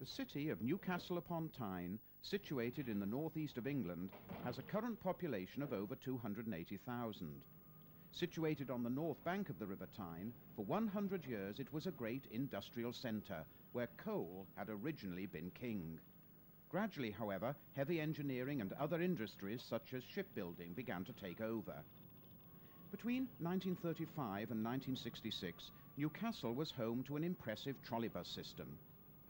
The city of Newcastle upon Tyne, situated in the northeast of England, has a current population of over 280,000. Situated on the north bank of the River Tyne, for 100 years it was a great industrial centre where coal had originally been king. Gradually, however, heavy engineering and other industries such as shipbuilding began to take over. Between 1935 and 1966, Newcastle was home to an impressive trolleybus system.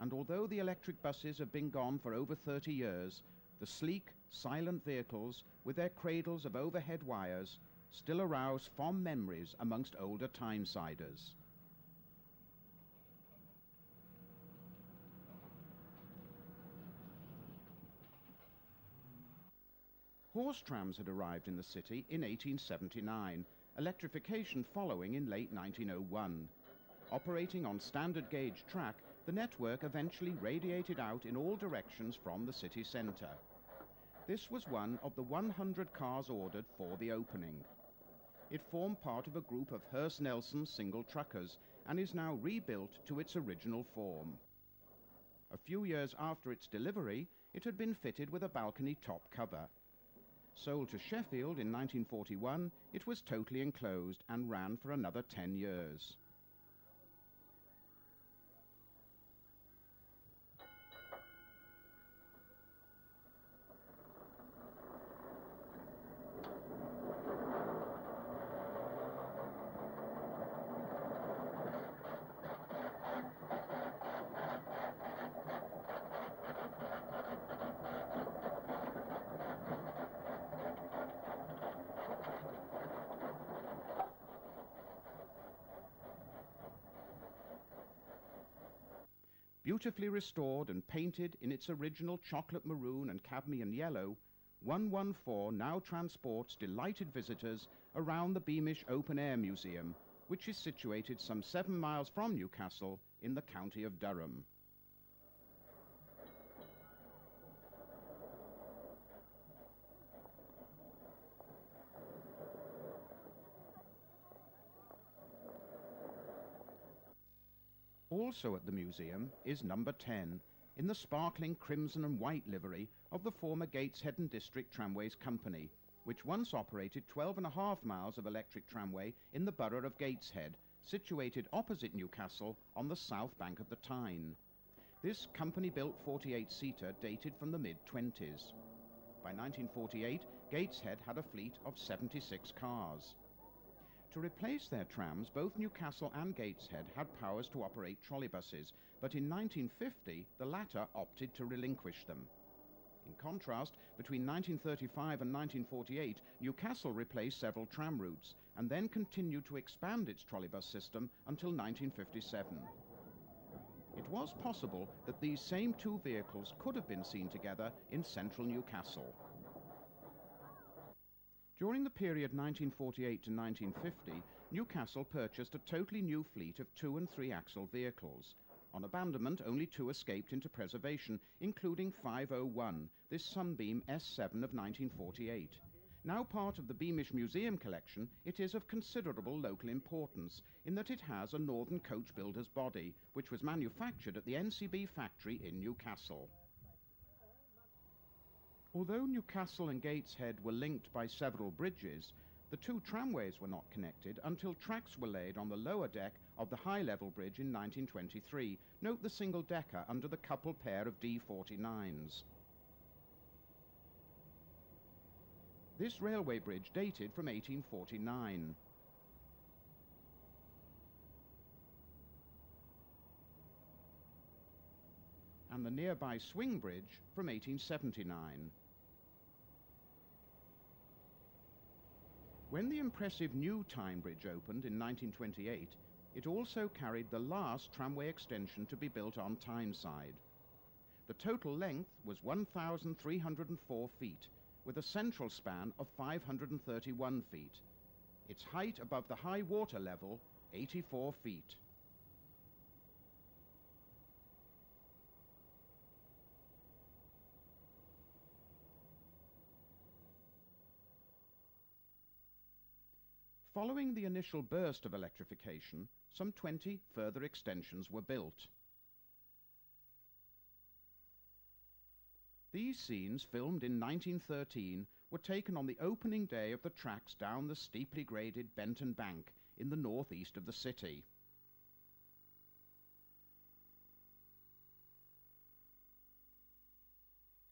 And although the electric buses have been gone for over 30 years, the sleek, silent vehicles, with their cradles of overhead wires, still arouse fond memories amongst older Tynesiders. Horse trams had arrived in the city in 1879, electrification following in late 1901. Operating on standard gauge track, the network eventually radiated out in all directions from the city centre. This was one of the 100 cars ordered for the opening. It formed part of a group of Hearst Nelson single truckers and is now rebuilt to its original form. A few years after its delivery, it had been fitted with a balcony top cover. Sold to Sheffield in 1941, it was totally enclosed and ran for another 10 years. Beautifully restored and painted in its original chocolate maroon and cadmium yellow, 114 now transports delighted visitors around the Beamish Open Air Museum, which is situated some 7 miles from Newcastle in the county of Durham. Also at the museum is number 10, in the sparkling crimson and white livery of the former Gateshead and District Tramways Company, which once operated 12.5 miles of electric tramway in the borough of Gateshead, situated opposite Newcastle on the south bank of the Tyne. This company-built 48-seater dated from the mid-20s. By 1948, Gateshead had a fleet of 76 cars. To replace their trams, both Newcastle and Gateshead had powers to operate trolleybuses, but in 1950 the latter opted to relinquish them. In contrast, between 1935 and 1948, Newcastle replaced several tram routes and then continued to expand its trolleybus system until 1957. It was possible that these same two vehicles could have been seen together in central Newcastle. During the period 1948 to 1950, Newcastle purchased a totally new fleet of 2- and 3-axle vehicles. On abandonment, only 2 escaped into preservation, including 501, this Sunbeam S7 of 1948. Now part of the Beamish Museum collection, it is of considerable local importance in that it has a Northern coach builder's body, which was manufactured at the NCB factory in Newcastle. Although Newcastle and Gateshead were linked by several bridges, the two tramways were not connected until tracks were laid on the lower deck of the high-level bridge in 1923. Note the single-decker under the coupled pair of D49s. This railway bridge dated from 1849. And the nearby swing bridge from 1879. When the impressive new Tyne Bridge opened in 1928, it also carried the last tramway extension to be built on Tyneside. The total length was 1,304 feet, with a central span of 531 feet. Its height above the high water level, 84 feet. Following the initial burst of electrification, some 20 further extensions were built. These scenes, filmed in 1913, were taken on the opening day of the tracks down the steeply graded Benton Bank in the northeast of the city.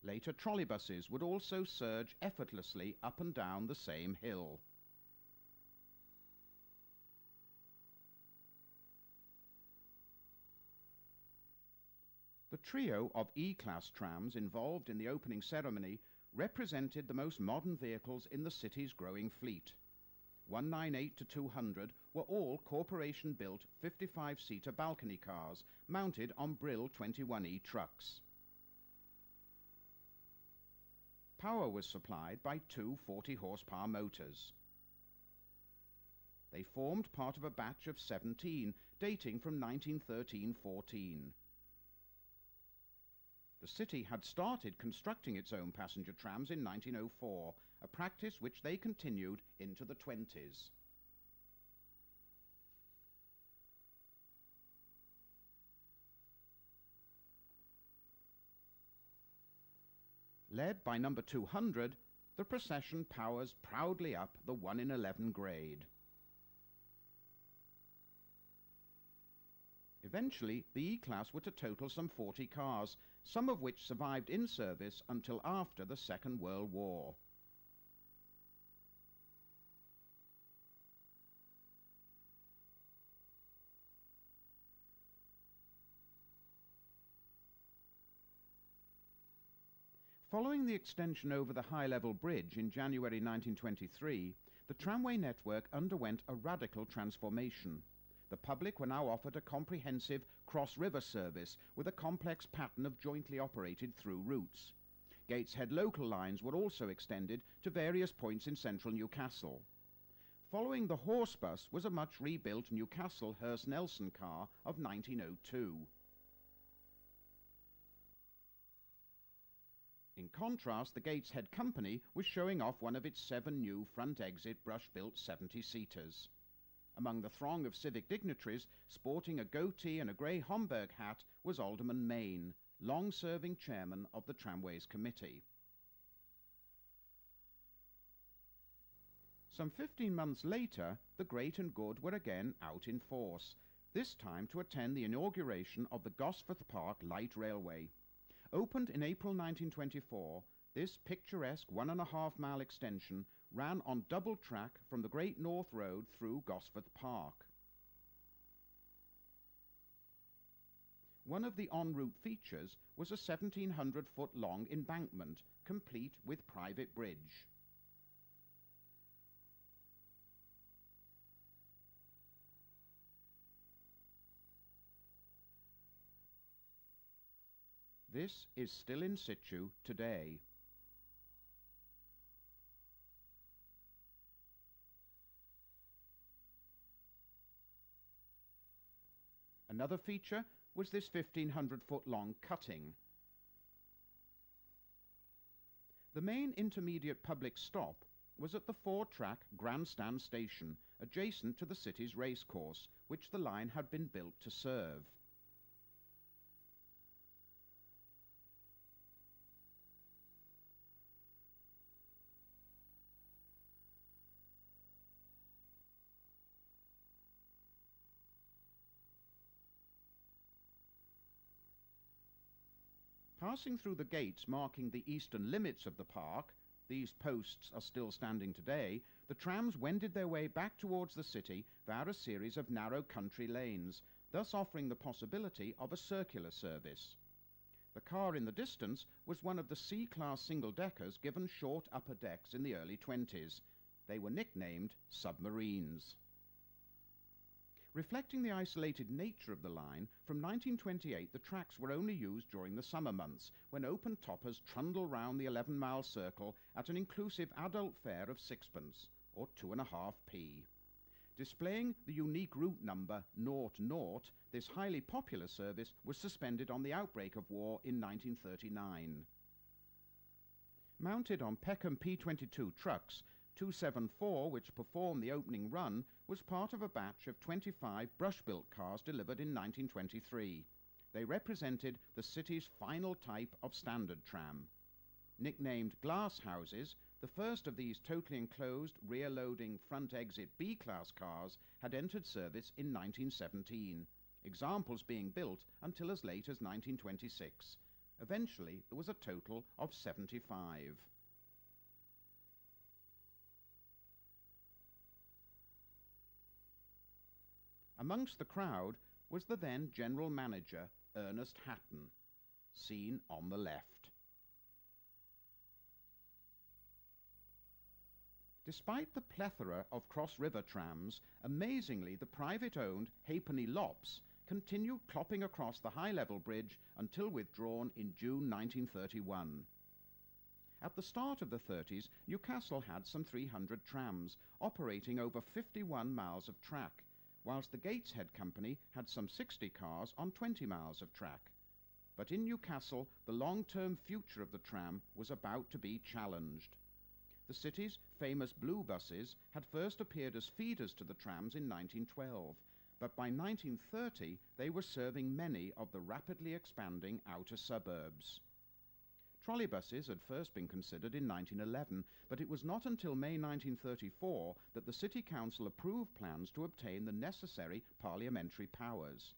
Later trolleybuses would also surge effortlessly up and down the same hill. The trio of E-Class trams involved in the opening ceremony represented the most modern vehicles in the city's growing fleet. 198 to 200 were all corporation-built 55-seater balcony cars mounted on Brill 21E trucks. Power was supplied by two 40-horsepower motors. They formed part of a batch of 17 dating from 1913-14. The city had started constructing its own passenger trams in 1904, a practice which they continued into the 20s. Led by number 200, the procession powers proudly up the 1 in 11 grade. Eventually, the E-Class were to total some 40 cars, some of which survived in service until after the Second World War. Following the extension over the high-level bridge in January 1923, the tramway network underwent a radical transformation. The public were now offered a comprehensive cross-river service with a complex pattern of jointly operated through routes. Gateshead local lines were also extended to various points in central Newcastle. Following the horse bus was a much rebuilt Newcastle Hearst Nelson car of 1902. In contrast, the Gateshead Company was showing off one of its 7 new front-exit brush-built 70-seaters. Among the throng of civic dignitaries, sporting a goatee and a grey Homburg hat, was Alderman Main, long-serving chairman of the Tramways Committee. Some 15 months later, the great and good were again out in force, this time to attend the inauguration of the Gosforth Park Light Railway. Opened in April 1924, this picturesque 1.5-mile extension ran on double track from the Great North Road through Gosforth Park. One of the en route features was a 1,700-foot-long embankment, complete with private bridge. This is still in situ today. Another feature was this 1,500-foot-long cutting. The main intermediate public stop was at the 4-track Grandstand Station, adjacent to the city's racecourse, which the line had been built to serve. Passing through the gates marking the eastern limits of the park, these posts are still standing today, the trams wended their way back towards the city via a series of narrow country lanes, thus offering the possibility of a circular service. The car in the distance was one of the C-Class single-deckers given short upper decks in the early 20s. They were nicknamed submarines. Reflecting the isolated nature of the line, from 1928 the tracks were only used during the summer months, when open toppers trundle round the 11-mile circle at an inclusive adult fare of 6pence, or 2.5p. Displaying the unique route number 00, this highly popular service was suspended on the outbreak of war in 1939. Mounted on Peckham P22 trucks, 274, which performed the opening run, was part of a batch of 25 brush-built cars delivered in 1923. They represented the city's final type of standard tram. Nicknamed glass houses, the first of these totally enclosed, rear-loading, front-exit B-class cars had entered service in 1917, examples being built until as late as 1926. Eventually, there was a total of 75. Amongst the crowd was the then General Manager, Ernest Hatton, seen on the left. Despite the plethora of cross-river trams, amazingly the private-owned Halfpenny Lops continued clopping across the high-level bridge until withdrawn in June 1931. At the start of the 30s, Newcastle had some 300 trams, operating over 51 miles of track, whilst the Gateshead Company had some 60 cars on 20 miles of track. But in Newcastle, the long-term future of the tram was about to be challenged. The city's famous blue buses had first appeared as feeders to the trams in 1912, but by 1930 they were serving many of the rapidly expanding outer suburbs. Trolleybuses had first been considered in 1911, but it was not until May 1934 that the City Council approved plans to obtain the necessary parliamentary powers.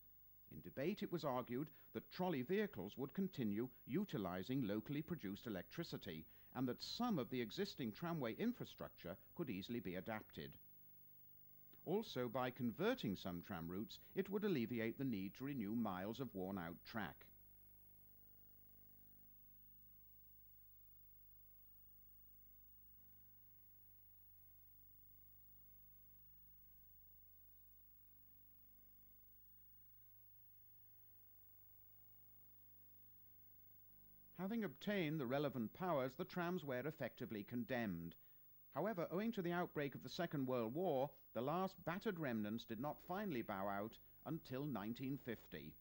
In debate it was argued that trolley vehicles would continue utilising locally produced electricity, and that some of the existing tramway infrastructure could easily be adapted. Also, by converting some tram routes, it would alleviate the need to renew miles of worn-out track. Having obtained the relevant powers, the trams were effectively condemned. However, owing to the outbreak of the Second World War, the last battered remnants did not finally bow out until 1950.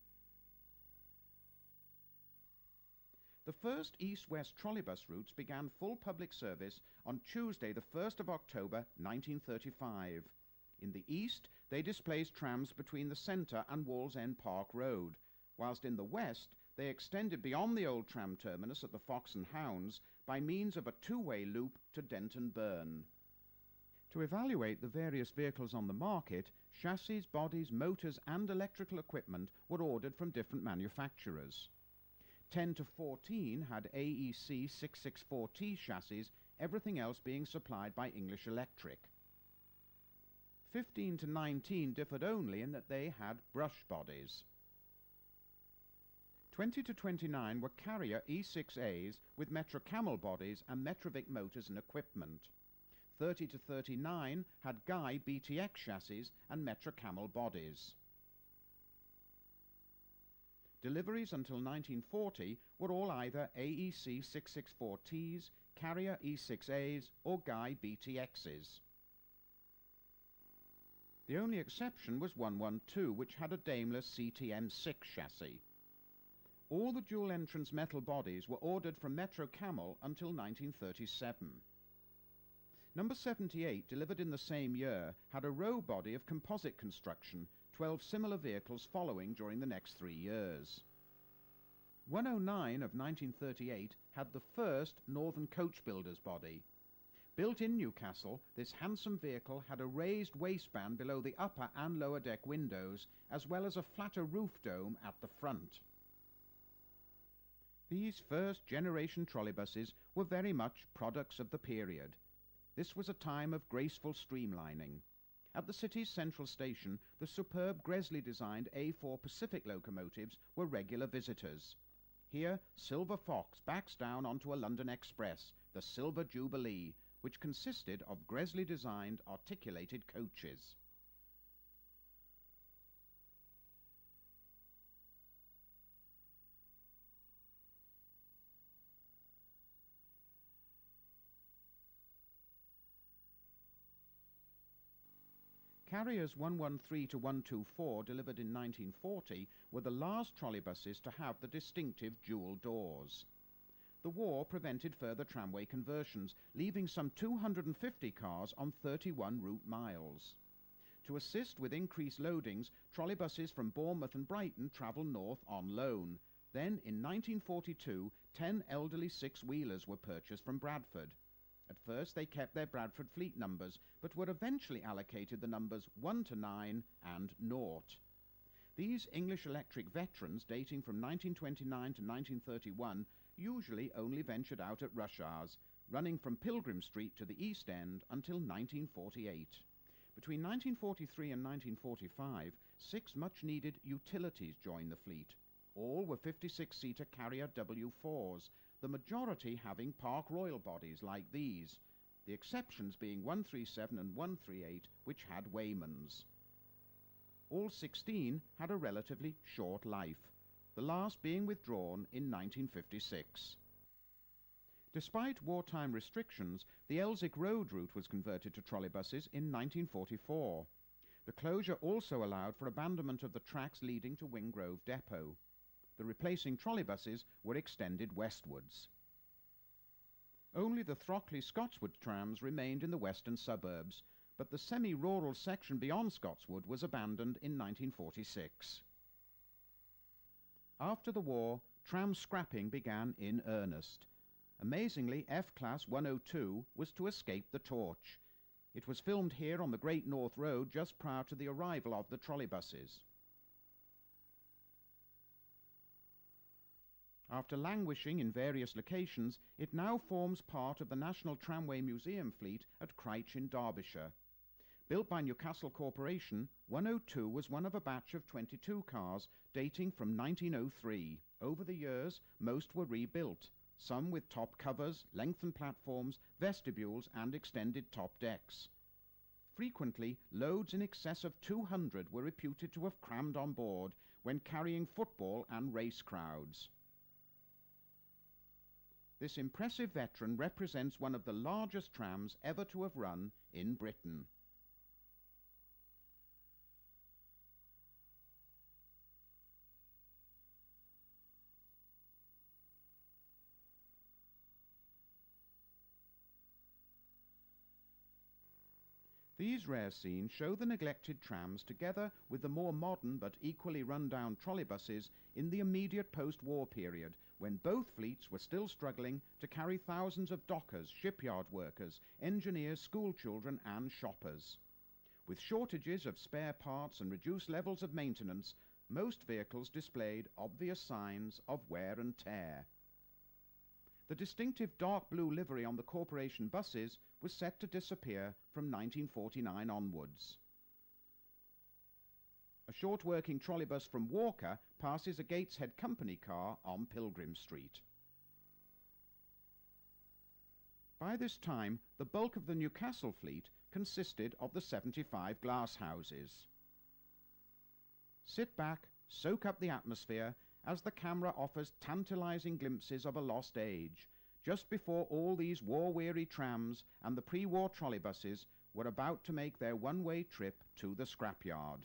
The first east-west trolleybus routes began full public service on Tuesday, the 1st of October 1935. In the east, they displaced trams between the centre and Wallsend Park Road, whilst in the west, they extended beyond the old tram terminus at the Fox and Hounds by means of a two-way loop to Denton Burn. To evaluate the various vehicles on the market, chassis, bodies, motors and electrical equipment were ordered from different manufacturers. 10 to 14 had AEC 664T chassis, everything else being supplied by English Electric. 15 to 19 differed only in that they had brush bodies. 20 to 29 were Carrier E6As with Metro Camel bodies and Metrovic motors and equipment. 30 to 39 had Guy BTX chassis and Metro Camel bodies. Deliveries until 1940 were all either AEC 664Ts, Carrier E6As or Guy BTXs. The only exception was 112, which had a Daimler CTM6 chassis. All the dual-entrance metal bodies were ordered from Metro Camel until 1937. Number 78, delivered in the same year, had a row body of composite construction, 12 similar vehicles following during the next 3 years. 109 of 1938 had the first Northern Coach Builders body. Built in Newcastle, this handsome vehicle had a raised waistband below the upper and lower deck windows, as well as a flatter roof dome at the front. These first-generation trolleybuses were very much products of the period. This was a time of graceful streamlining. At the city's central station, the superb Gresley-designed A4 Pacific locomotives were regular visitors. Here, Silver Fox backs down onto a London Express, the Silver Jubilee, which consisted of Gresley-designed articulated coaches. Carriers 113 to 124, delivered in 1940, were the last trolleybuses to have the distinctive dual doors. The war prevented further tramway conversions, leaving some 250 cars on 31 route miles. To assist with increased loadings, trolleybuses from Bournemouth and Brighton travel north on loan. Then, in 1942, 10 elderly six-wheelers were purchased from Bradford. At first they kept their Bradford fleet numbers, but were eventually allocated the numbers 1 to 9 and 0. These English Electric veterans, dating from 1929 to 1931, usually only ventured out at rush hours, running from Pilgrim Street to the East End until 1948. Between 1943 and 1945, 6 much-needed utilities joined the fleet. All were 56-seater Carrier W4s, the majority having Park Royal bodies like these, the exceptions being 137 and 138, which had Waymans. All 16 had a relatively short life, the last being withdrawn in 1956. Despite wartime restrictions, the Elsick Road route was converted to trolleybuses in 1944. The closure also allowed for abandonment of the tracks leading to Wingrove Depot. The replacing trolleybuses were extended westwards. Only the Throckley-Scotswood trams remained in the western suburbs, but the semi-rural section beyond Scotswood was abandoned in 1946. After the war, tram scrapping began in earnest. Amazingly, F-Class 102 was to escape the torch. It was filmed here on the Great North Road just prior to the arrival of the trolleybuses. After languishing in various locations, it now forms part of the National Tramway Museum fleet at Cryche in Derbyshire. Built by Newcastle Corporation, 102 was one of a batch of 22 cars dating from 1903. Over the years, most were rebuilt, some with top covers, lengthened platforms, vestibules and extended top decks. Frequently, loads in excess of 200 were reputed to have crammed on board when carrying football and race crowds. This impressive veteran represents one of the largest trams ever to have run in Britain. These rare scenes show the neglected trams together with the more modern but equally run-down trolleybuses in the immediate post-war period, when both fleets were still struggling to carry thousands of dockers, shipyard workers, engineers, schoolchildren and shoppers. With shortages of spare parts and reduced levels of maintenance, most vehicles displayed obvious signs of wear and tear. The distinctive dark blue livery on the corporation buses was set to disappear from 1949 onwards. A short working trolleybus from Walker passes a Gateshead Company car on Pilgrim Street. By this time, the bulk of the Newcastle fleet consisted of the 75 glass houses. Sit back, soak up the atmosphere, as the camera offers tantalizing glimpses of a lost age, just before all these war-weary trams and the pre-war trolleybuses were about to make their one-way trip to the scrapyard.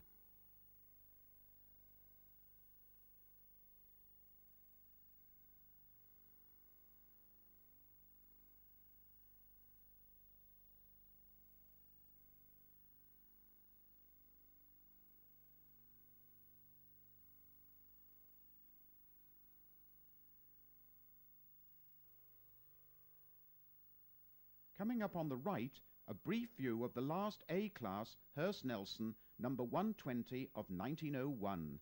Coming up on the right, a brief view of the last A-Class Hearst Nelson number 120 of 1901.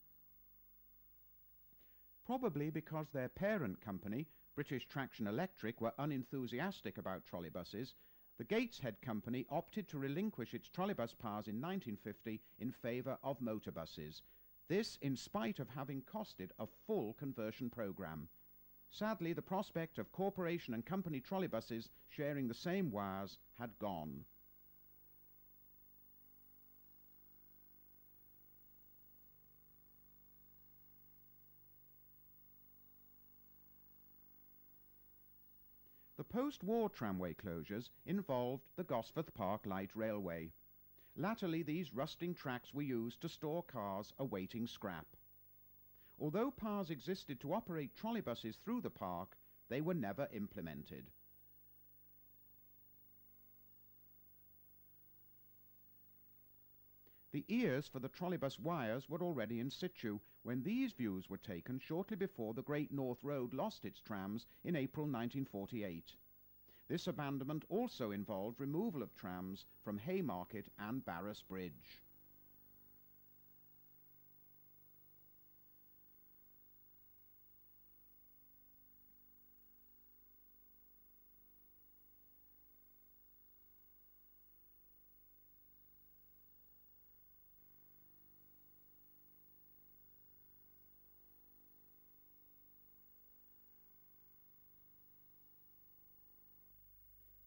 Probably because their parent company, British Traction Electric, were unenthusiastic about trolleybuses, the Gateshead Company opted to relinquish its trolleybus powers in 1950 in favour of motorbuses. This in spite of having costed a full conversion programme. Sadly, the prospect of corporation and company trolleybuses sharing the same wires had gone. The post-war tramway closures involved the Gosforth Park Light Railway. Latterly, these rusting tracks were used to store cars awaiting scrap. Although powers existed to operate trolleybuses through the park, they were never implemented. The ears for the trolleybus wires were already in situ when these views were taken shortly before the Great North Road lost its trams in April 1948. This abandonment also involved removal of trams from Haymarket and Barras Bridge.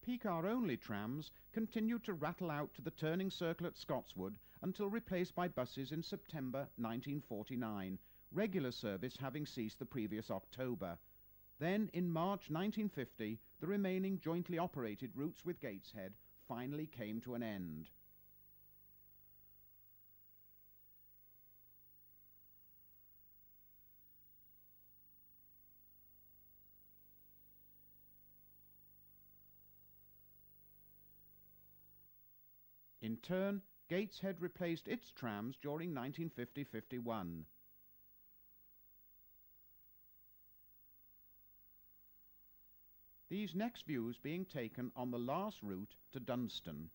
P-car-only trams continued to rattle out to the turning circle at Scotswood until replaced by buses in September 1949, regular service having ceased the previous October. Then, in March 1950, the remaining jointly operated routes with Gateshead finally came to an end. In turn, Gateshead replaced its trams during 1950-51. These next views being taken on the last route to Dunstan.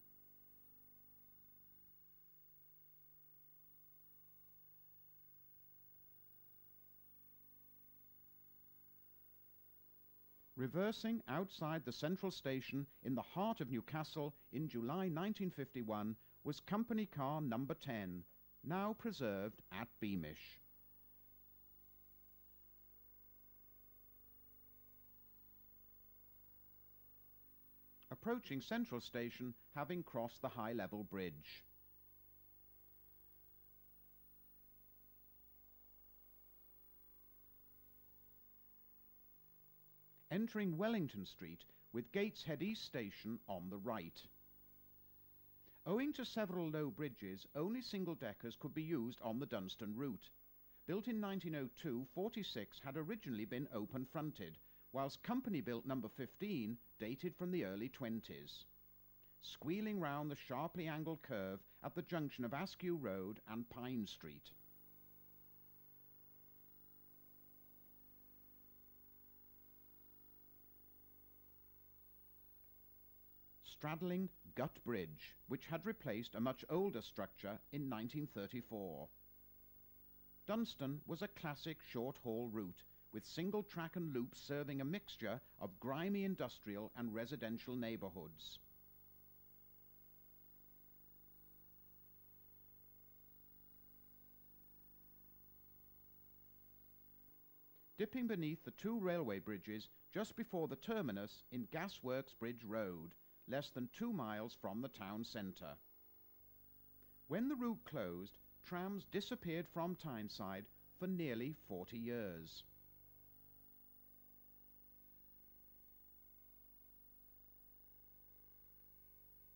Reversing outside the central station in the heart of Newcastle in July 1951 was company car number 10, now preserved at Beamish. Approaching Central Station, having crossed the high-level bridge. Entering Wellington Street with Gateshead East Station on the right. Owing to several low bridges, only single-deckers could be used on the Dunstan route. Built in 1902, 46 had originally been open-fronted, whilst company-built number 15 dated from the early 20s. Squealing round the sharply angled curve at the junction of Askew Road and Pine Street. Straddling Gut Bridge, which had replaced a much older structure in 1934. Dunstan was a classic short-haul route, with single-track and loops serving a mixture of grimy industrial and residential neighbourhoods. Dipping beneath the two railway bridges just before the terminus in Gasworks Bridge Road, less than 2 miles from the town centre. When the route closed, trams disappeared from Tyneside for nearly 40 years.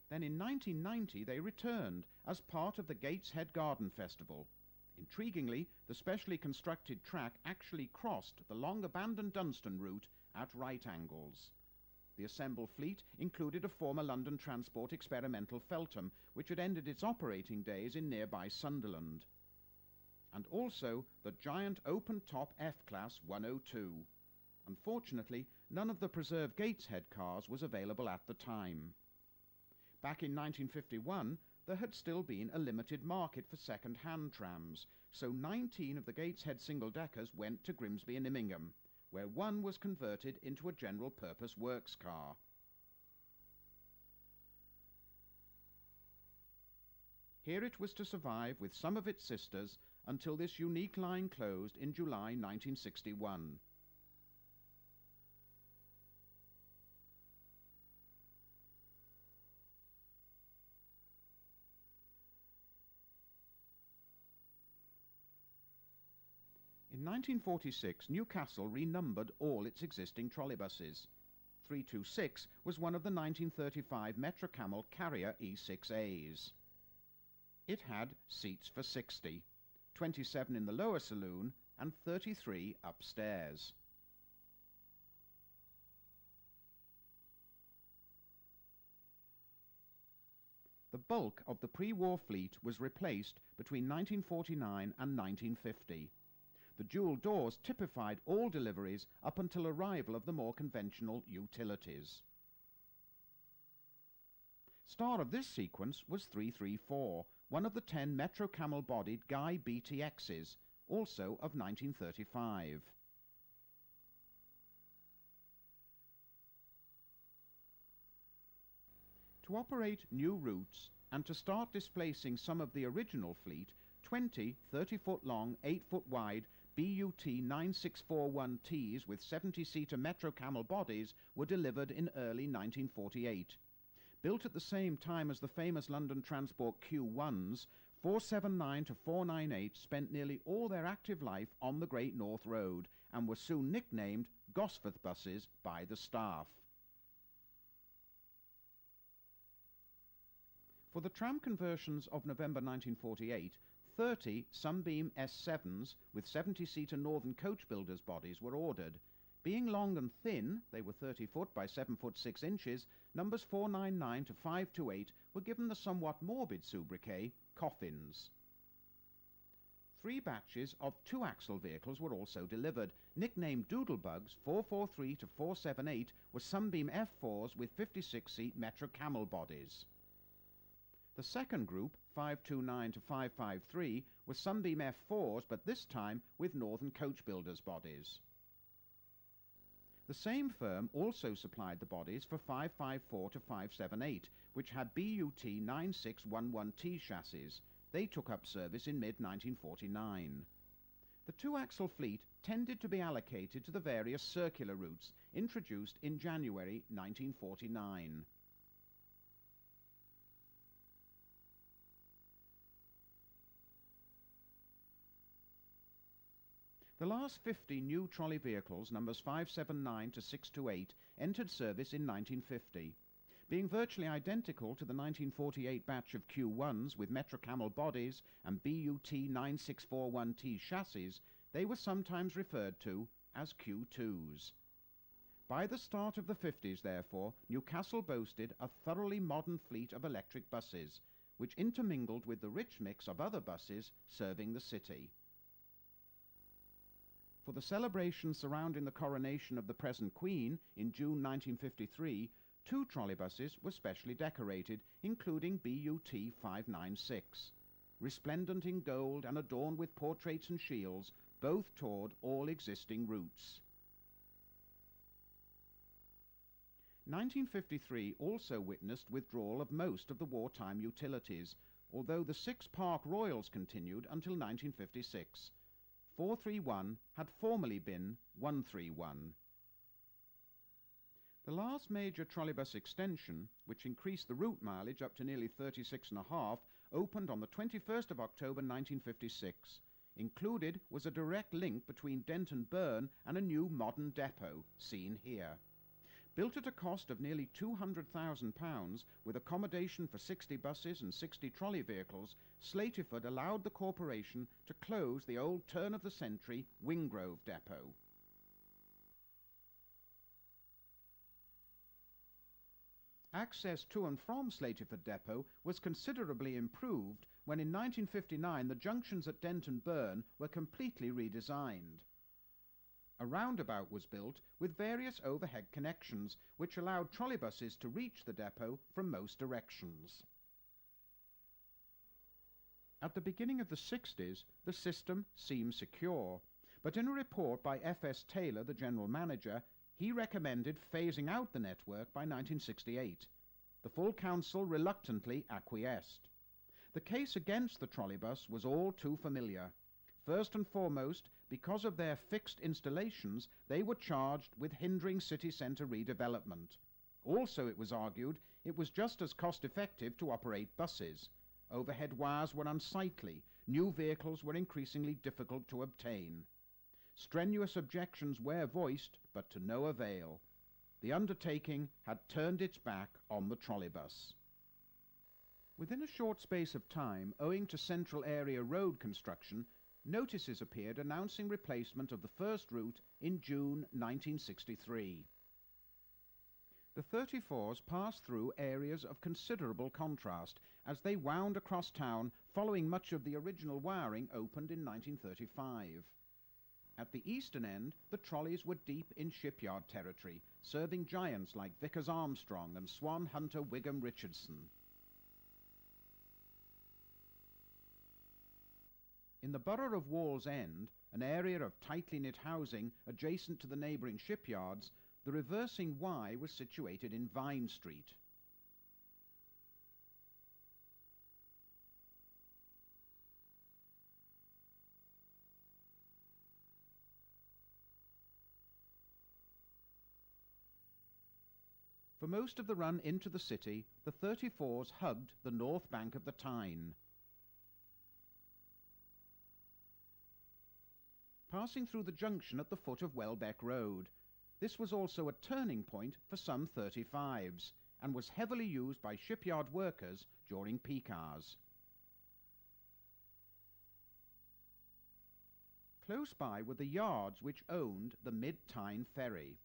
Then in 1990 they returned as part of the Gateshead Garden Festival. Intriguingly, the specially constructed track actually crossed the long-abandoned Dunstan route at right angles. The assembled fleet included a former London Transport experimental Feltham, which had ended its operating days in nearby Sunderland. And also the giant open-top F-Class 102. Unfortunately, none of the preserved Gateshead cars was available at the time. Back in 1951, there had still been a limited market for second-hand trams, so 19 of the Gateshead single-deckers went to Grimsby and Immingham, where one was converted into a general-purpose works car. Here it was to survive with some of its sisters until this unique line closed in July 1961. In 1946, Newcastle renumbered all its existing trolleybuses. 326 was one of the 1935 Metrocamel Carrier E6As. It had seats for 60, 27 in the lower saloon and 33 upstairs. The The bulk of the pre-war fleet was replaced between 1949 and 1950. The dual doors typified all deliveries up until arrival of the more conventional utilities. Star of this sequence was 334, one of the 10 Metro camel-bodied Guy BTXs, also of 1935. To operate new routes and to start displacing some of the original fleet, 20 30-foot-long, 8-foot-wide BUT 9641Ts with 70-seater Metro Camel bodies were delivered in early 1948. Built at the same time as the famous London Transport Q1s, 479 to 498 spent nearly all their active life on the Great North Road and were soon nicknamed Gosforth buses by the staff. For the tram conversions of November 1948, 30 Sunbeam S7s with 70-seater Northern Coach Builders bodies were ordered. Being long and thin, they were 30 foot by 7 foot 6 inches, numbers 499 to 528 were given the somewhat morbid sobriquet coffins. 3 batches of 2-axle vehicles were also delivered. Nicknamed Doodlebugs, 443 to 478 were Sunbeam F4s with 56-seat Metro Camel bodies. The second group, 529 to 553, were Sunbeam F4s, but this time with Northern Coach Builders bodies. The same firm also supplied the bodies for 554 to 578, which had BUT 9611T chassis. They took up service in mid-1949. The 2-axle fleet tended to be allocated to the various circular routes introduced in January 1949. The last 50 new trolley vehicles, numbers 579 to 628, entered service in 1950. Being virtually identical to the 1948 batch of Q1s with Metro Camel bodies and BUT 9641T chassis, they were sometimes referred to as Q2s. By the start of the 50s, therefore, Newcastle boasted a thoroughly modern fleet of electric buses, which intermingled with the rich mix of other buses serving the city. For the celebration surrounding the coronation of the present Queen in June 1953, 2 trolleybuses were specially decorated, including BUT 596. Resplendent in gold and adorned with portraits and shields, both toured all existing routes. 1953 also witnessed withdrawal of most of the wartime utilities, although the 6 Park Royals continued until 1956. 431 had formerly been 131. The last major trolleybus extension, which increased the route mileage up to nearly 36.5, opened on the 21st of October 1956. Included was a direct link between Denton Burn and a new modern depot, seen here. Built at a cost of nearly £200,000, with accommodation for 60 buses and 60 trolley vehicles, Slateyford allowed the corporation to close the old turn-of-the-century Wingrove depot. Access to and from Slateyford depot was considerably improved when in 1959 the junctions at Denton Burn were completely redesigned. A roundabout was built with various overhead connections, which allowed trolleybuses to reach the depot from most directions. At the beginning of the 60s, the system seemed secure, but in a report by F.S. Taylor, the general manager, he recommended phasing out the network by 1968. The full council reluctantly acquiesced. The case against the trolleybus was all too familiar. First and foremost, because of their fixed installations, they were charged with hindering city centre redevelopment. Also, it was argued, it was just as cost-effective to operate buses. Overhead wires were unsightly. New vehicles were increasingly difficult to obtain. Strenuous objections were voiced, but to no avail. The undertaking had turned its back on the trolleybus. Within a short space of time, owing to central area road construction, notices appeared announcing replacement of the first route in June 1963. The 34s passed through areas of considerable contrast as they wound across town following much of the original wiring opened in 1935. At the eastern end, the trolleys were deep in shipyard territory, serving giants like Vickers Armstrong and Swan Hunter Wigham Richardson. In the borough of Wallsend, an area of tightly knit housing adjacent to the neighbouring shipyards, the reversing Y was situated in Vine Street. For most of the run into the city, the 34s hugged the north bank of the Tyne. Passing through the junction at the foot of Welbeck Road, this was also a turning point for some 35s, and was heavily used by shipyard workers during peak hours. Close by were the yards which owned the Mid-Tyne Ferry.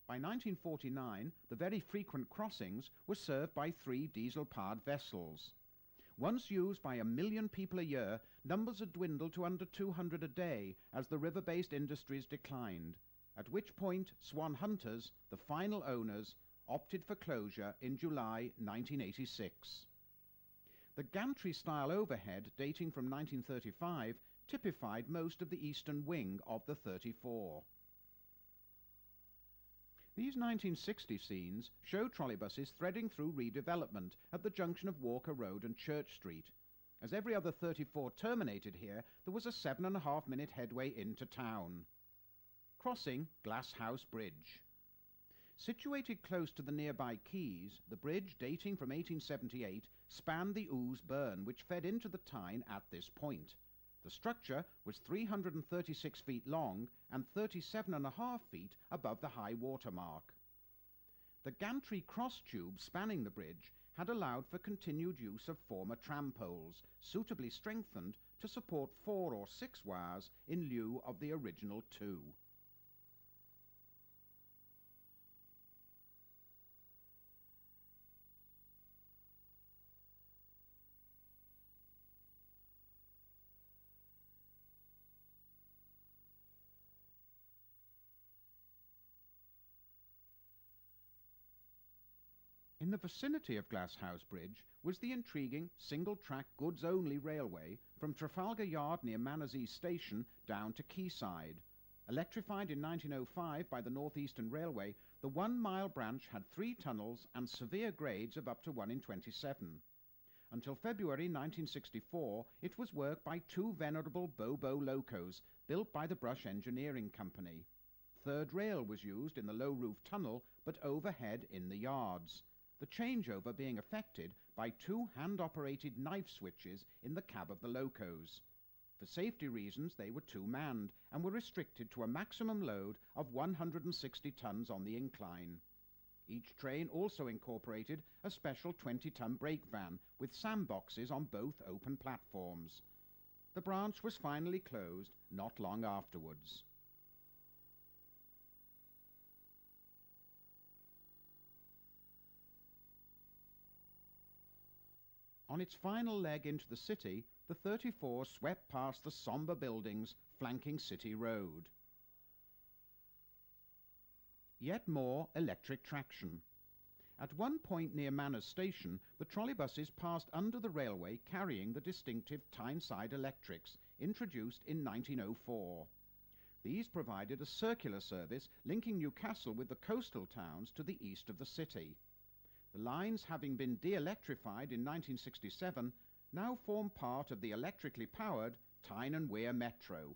By 1949, the very frequent crossings were served by 3 diesel-powered vessels. Once used by 1 million people a year, numbers had dwindled to under 200 a day as the river-based industries declined, at which point Swan Hunters, the final owners, opted for closure in July 1986. The gantry-style overhead, dating from 1935, typified most of the eastern wing of the 34. These 1960 scenes show trolleybuses threading through redevelopment at the junction of Walker Road and Church Street. As every other 34 terminated here, there was a 7.5-minute headway into town. Crossing Glass House Bridge. Situated close to the nearby quays, the bridge, dating from 1878, spanned the Ouse Burn, which fed into the Tyne at this point. The structure was 336 feet long and 37.5 feet above the high water mark. The gantry cross tube spanning the bridge had allowed for continued use of former tram poles, suitably strengthened to support 4 or 6 wires in lieu of the original 2. In the vicinity of Glasshouse Bridge was the intriguing single-track goods-only railway from Trafalgar Yard near Manners East Station down to Quayside. Electrified in 1905 by the North Eastern Railway, the 1-mile branch had 3 tunnels and severe grades of up to 1 in 27. Until February 1964, it was worked by 2 venerable Bobo locos built by the Brush Engineering Company. Third rail was used in the low-roof tunnel, but overhead in the yards, the changeover being effected by 2 hand-operated knife switches in the cab of the locos. For safety reasons, they were 2-manned and were restricted to a maximum load of 160 tons on the incline. Each train also incorporated a special 20-ton brake van with sandboxes on both open platforms. The branch was finally closed not long afterwards. On its final leg into the city, the 34 swept past the sombre buildings flanking City Road. Yet more electric traction. At one point near Manners Station, the trolleybuses passed under the railway carrying the distinctive Tyneside electrics, introduced in 1904. These provided a circular service linking Newcastle with the coastal towns to the east of the city. The lines, having been de-electrified in 1967, now form part of the electrically powered Tyne and Wear Metro.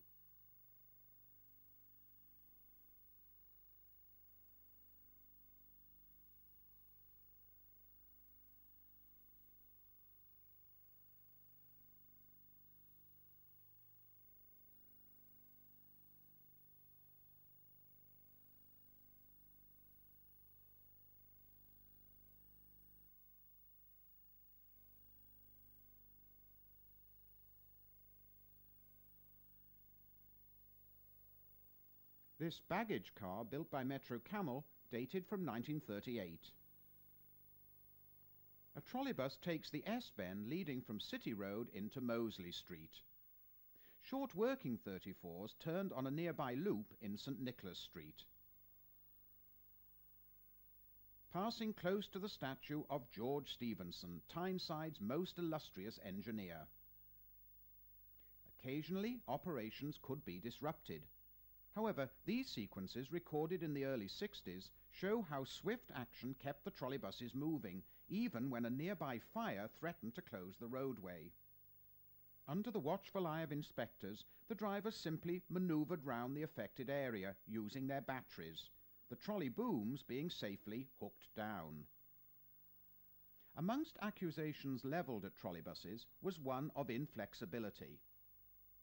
This baggage car, built by Metro Camel, dated from 1938. A trolleybus takes the S-bend leading from City Road into Mosley Street. Short working 34s turned on a nearby loop in St Nicholas Street. Passing close to the statue of George Stephenson, Tyneside's most illustrious engineer. Occasionally, operations could be disrupted. However, these sequences, recorded in the early 60s, show how swift action kept the trolleybuses moving, even when a nearby fire threatened to close the roadway. Under the watchful eye of inspectors, the drivers simply manoeuvred round the affected area using their batteries, the trolley booms being safely hooked down. Amongst accusations levelled at trolleybuses was one of inflexibility.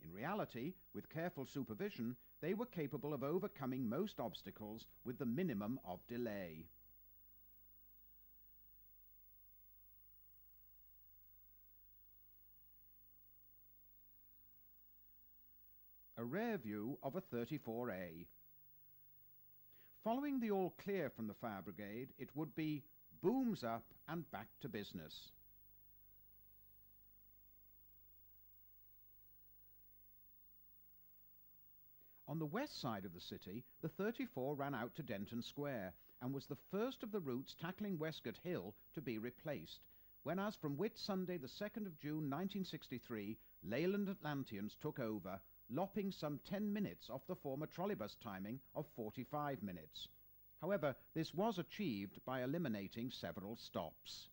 In reality, with careful supervision, they were capable of overcoming most obstacles with the minimum of delay. A rare view of a 34A. Following the all clear from the fire brigade, it would be booms up and back to business. On the west side of the city, the 34 ran out to Denton Square and was the first of the routes tackling Westgate Hill to be replaced, when as from Whit Sunday the 2nd of June 1963, Leyland Atlanteans took over, lopping some 10 minutes off the former trolleybus timing of 45 minutes. However, this was achieved by eliminating several stops.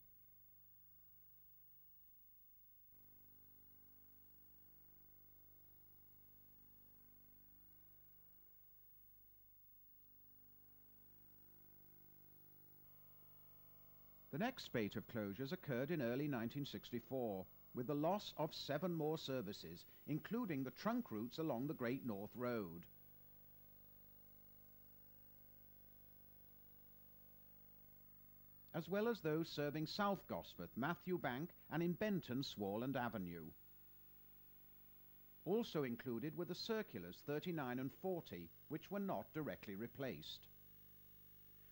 The next spate of closures occurred in early 1964, with the loss of 7 more services, including the trunk routes along the Great North Road. As well as those serving South Gosforth, Matthew Bank, and in Benton, Swarland Avenue. Also included were the circulars 39 and 40, which were not directly replaced.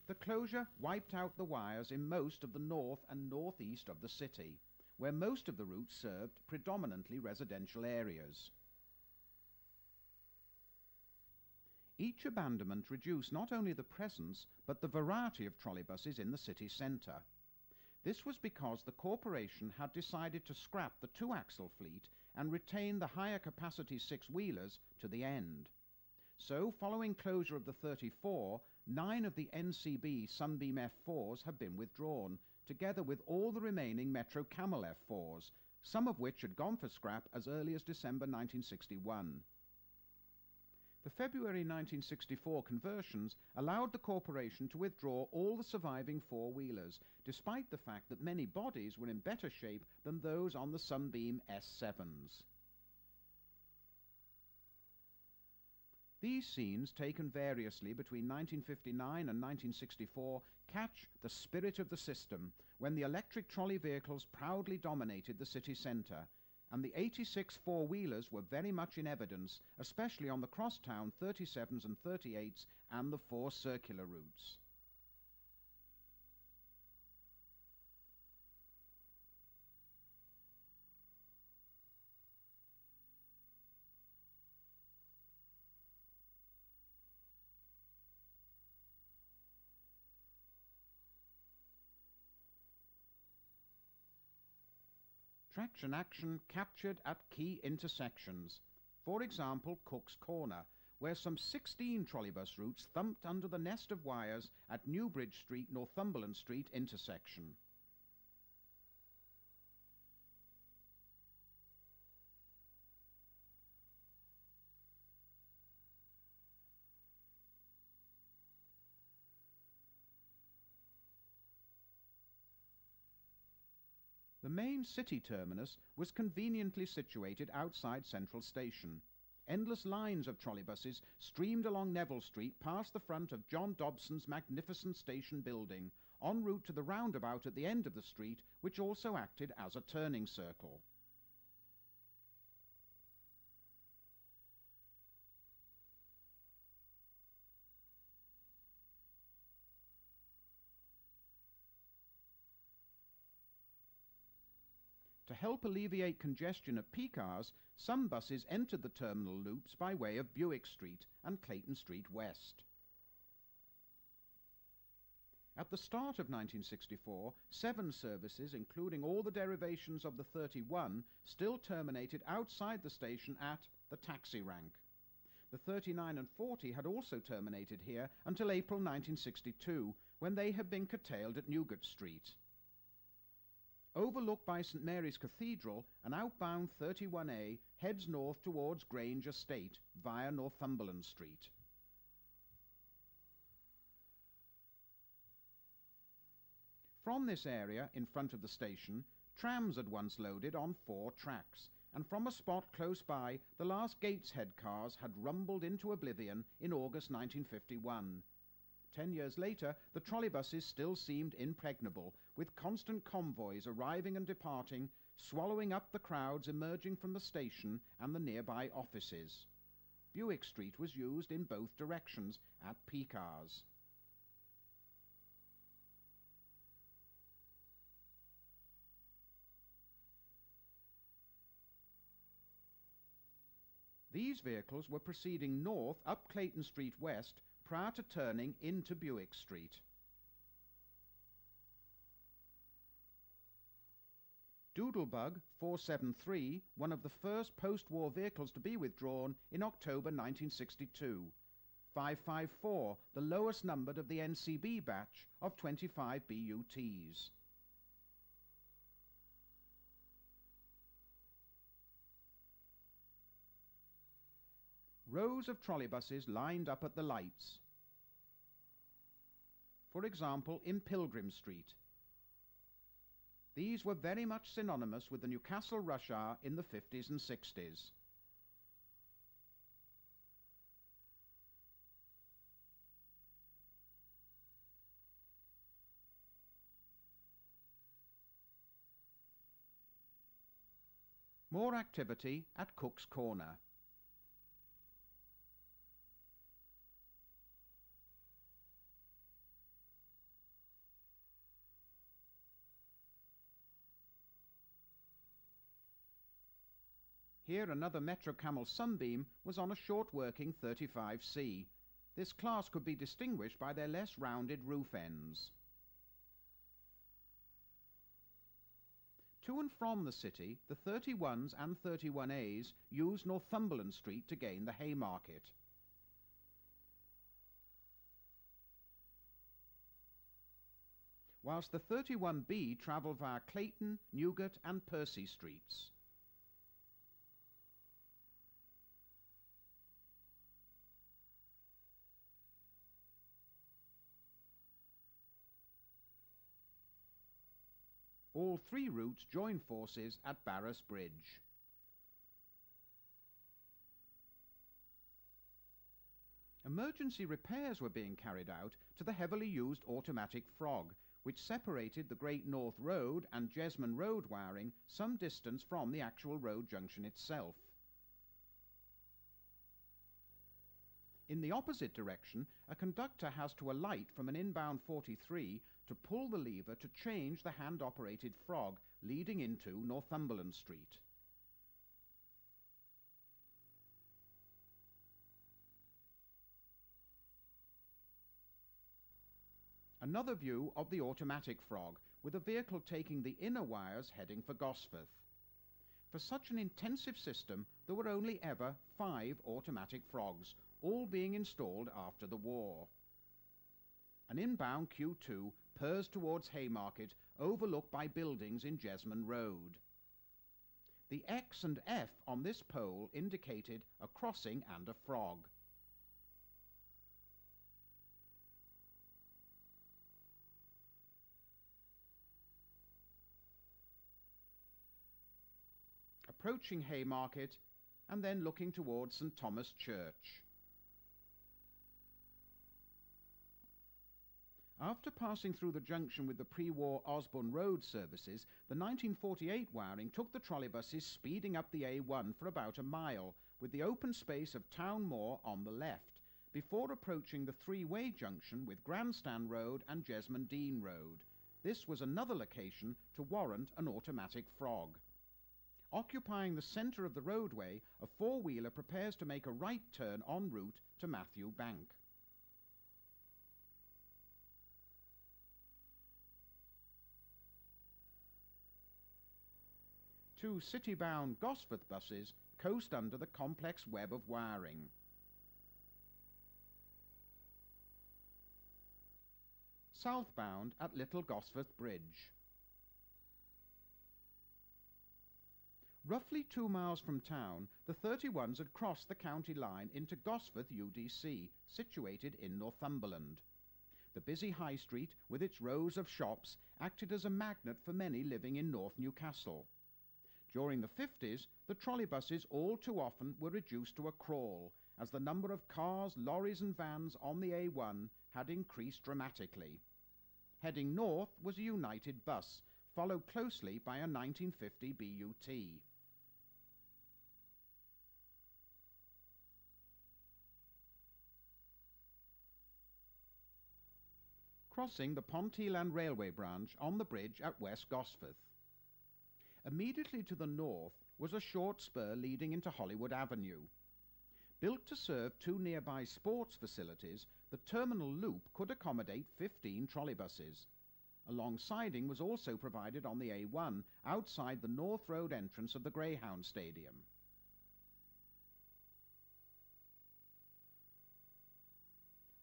The closure wiped out the wires in most of the north and northeast of the city, where most of the routes served predominantly residential areas. Each abandonment reduced not only the presence, but the variety of trolleybuses in the city centre. This was because the corporation had decided to scrap the 2-axle fleet and retain the higher capacity 6-wheelers to the end. So, following closure of the 34, 9 of the NCB Sunbeam F4s have been withdrawn, together with all the remaining Metro Camel F4s, some of which had gone for scrap as early as December 1961. The February 1964 conversions allowed the corporation to withdraw all the surviving 4-wheelers, despite the fact that many bodies were in better shape than those on the Sunbeam S7s. These scenes, taken variously between 1959 and 1964, catch the spirit of the system when the electric trolley vehicles proudly dominated the city centre, and the 86 4-wheelers were very much in evidence, especially on the crosstown 37s and 38s and the 4 circular routes. Traction action captured at key intersections. For example, Cook's Corner, where some 16 trolleybus routes thumped under the nest of wires at Newbridge Street, Northumberland Street intersection. The main city terminus was conveniently situated outside Central Station. Endless lines of trolleybuses streamed along Neville Street past the front of John Dobson's magnificent station building, en route to the roundabout at the end of the street, which also acted as a turning circle. help alleviate congestion at peak hours, some buses entered the terminal loops by way of Buick Street and Clayton Street West. At the start of 1964, 7 services, including all the derivations of the 31, still terminated outside the station at the taxi rank. The 39 and 40 had also terminated here until April 1962, when they had been curtailed at Newgate Street. Overlooked by St Mary's Cathedral, an outbound 31A heads north towards Grange Estate via Northumberland Street. From this area in front of the station, trams had once loaded on 4 tracks, and from a spot close by, the last Gateshead cars had rumbled into oblivion in August 1951. 10 years later, the trolleybuses still seemed impregnable, with constant convoys arriving and departing, swallowing up the crowds emerging from the station and the nearby offices. Buick Street was used in both directions at peak hours. These vehicles were proceeding north up Clayton Street West prior to turning into Buick Street. Doodlebug 473, one of the first post-war vehicles to be withdrawn in October 1962. 554, the lowest numbered of the NCB batch of 25 BUTs. Rows of trolleybuses lined up at the lights. For example, in Pilgrim Street. These were very much synonymous with the Newcastle rush hour in the 50s and 60s. More activity at Cook's Corner. Here another Metro Camel Sunbeam was on a short working 35C. This class could be distinguished by their less rounded roof ends. To and from the city, the 31s and 31As used Northumberland Street to gain the Haymarket. Whilst the 31B travelled via Clayton, Newgate and Percy Streets. All 3 routes joined forces at Barras Bridge. Emergency repairs were being carried out to the heavily used automatic Frog, which separated the Great North Road and Jesmond Road wiring some distance from the actual road junction itself. In the opposite direction, a conductor has to alight from an inbound 43 to pull the lever to change the hand-operated Frog leading into Northumberland Street. Another view of the automatic Frog, with a vehicle taking the inner wires heading for Gosforth. For such an intensive system, there were only ever 5 automatic Frogs, all being installed after the war. An inbound Q2 purrs towards Haymarket, overlooked by buildings in Jesmond Road. The X and F on this pole indicated a crossing and a Frog. Approaching Haymarket and then looking towards St Thomas Church. After passing through the junction with the pre-war Osborne Road services, the 1948 wiring took the trolleybuses speeding up the A1 for about a mile, with the open space of Town Moor on the left, before approaching the three-way junction with Grandstand Road and Jesmond Dean Road. This was another location to warrant an automatic Frog. Occupying the centre of the roadway, a four-wheeler prepares to make a right turn en route to Matthew Bank. Two city-bound Gosforth buses coast under the complex web of wiring. Southbound at Little Gosforth Bridge. Roughly 2 miles from town, the 31s had crossed the county line into Gosforth UDC, situated in Northumberland. The busy high street, with its rows of shops, acted as a magnet for many living in North Newcastle. During the 50s, the trolleybuses all too often were reduced to a crawl, as the number of cars, lorries and vans on the A1 had increased dramatically. Heading north was a United bus, followed closely by a 1950 BUT. Crossing the Ponteland Railway branch on the bridge at West Gosforth. Immediately to the north was a short spur leading into Hollywood Avenue. Built to serve two nearby sports facilities, the terminal loop could accommodate 15 trolleybuses. A long siding was also provided on the A1 outside the North Road entrance of the Greyhound Stadium.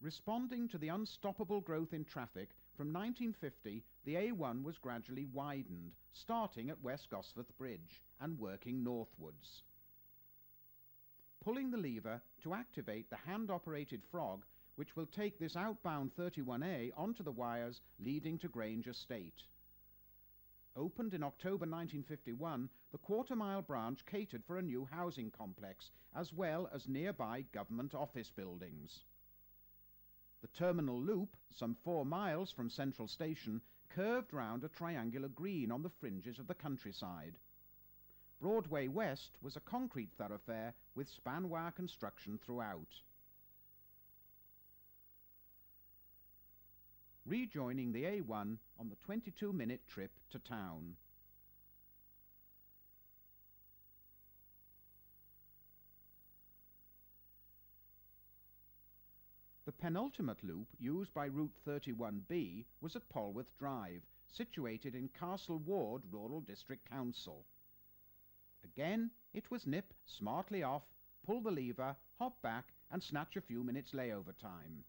Responding to the unstoppable growth in traffic, from 1950 the A1 was gradually widened, starting at West Gosforth Bridge and working northwards. Pulling the lever to activate the hand-operated frog, which will take this outbound 31A onto the wires leading to Grange Estate. Opened in October 1951, the quarter-mile branch catered for a new housing complex, as well as nearby government office buildings. The terminal loop, some 4 miles from Central Station, curved round a triangular green on the fringes of the countryside. Broadway West was a concrete thoroughfare with span wire construction throughout. Rejoining the A1 on the 22-minute trip to town. The penultimate loop used by Route 31B was at Polwarth Drive, situated in Castle Ward Rural District Council. Again, it was nip smartly off, pull the lever, hop back and snatch a few minutes layover time.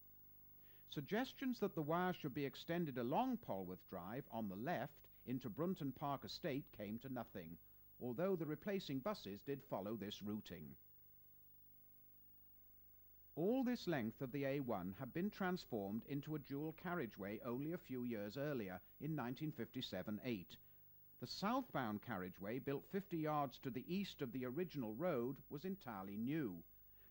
Suggestions that the wire should be extended along Polwarth Drive on the left into Brunton Park Estate came to nothing, although the replacing buses did follow this routing. All this length of the A1 had been transformed into a dual carriageway only a few years earlier, in 1957-8. The southbound carriageway, built 50 yards to the east of the original road, was entirely new.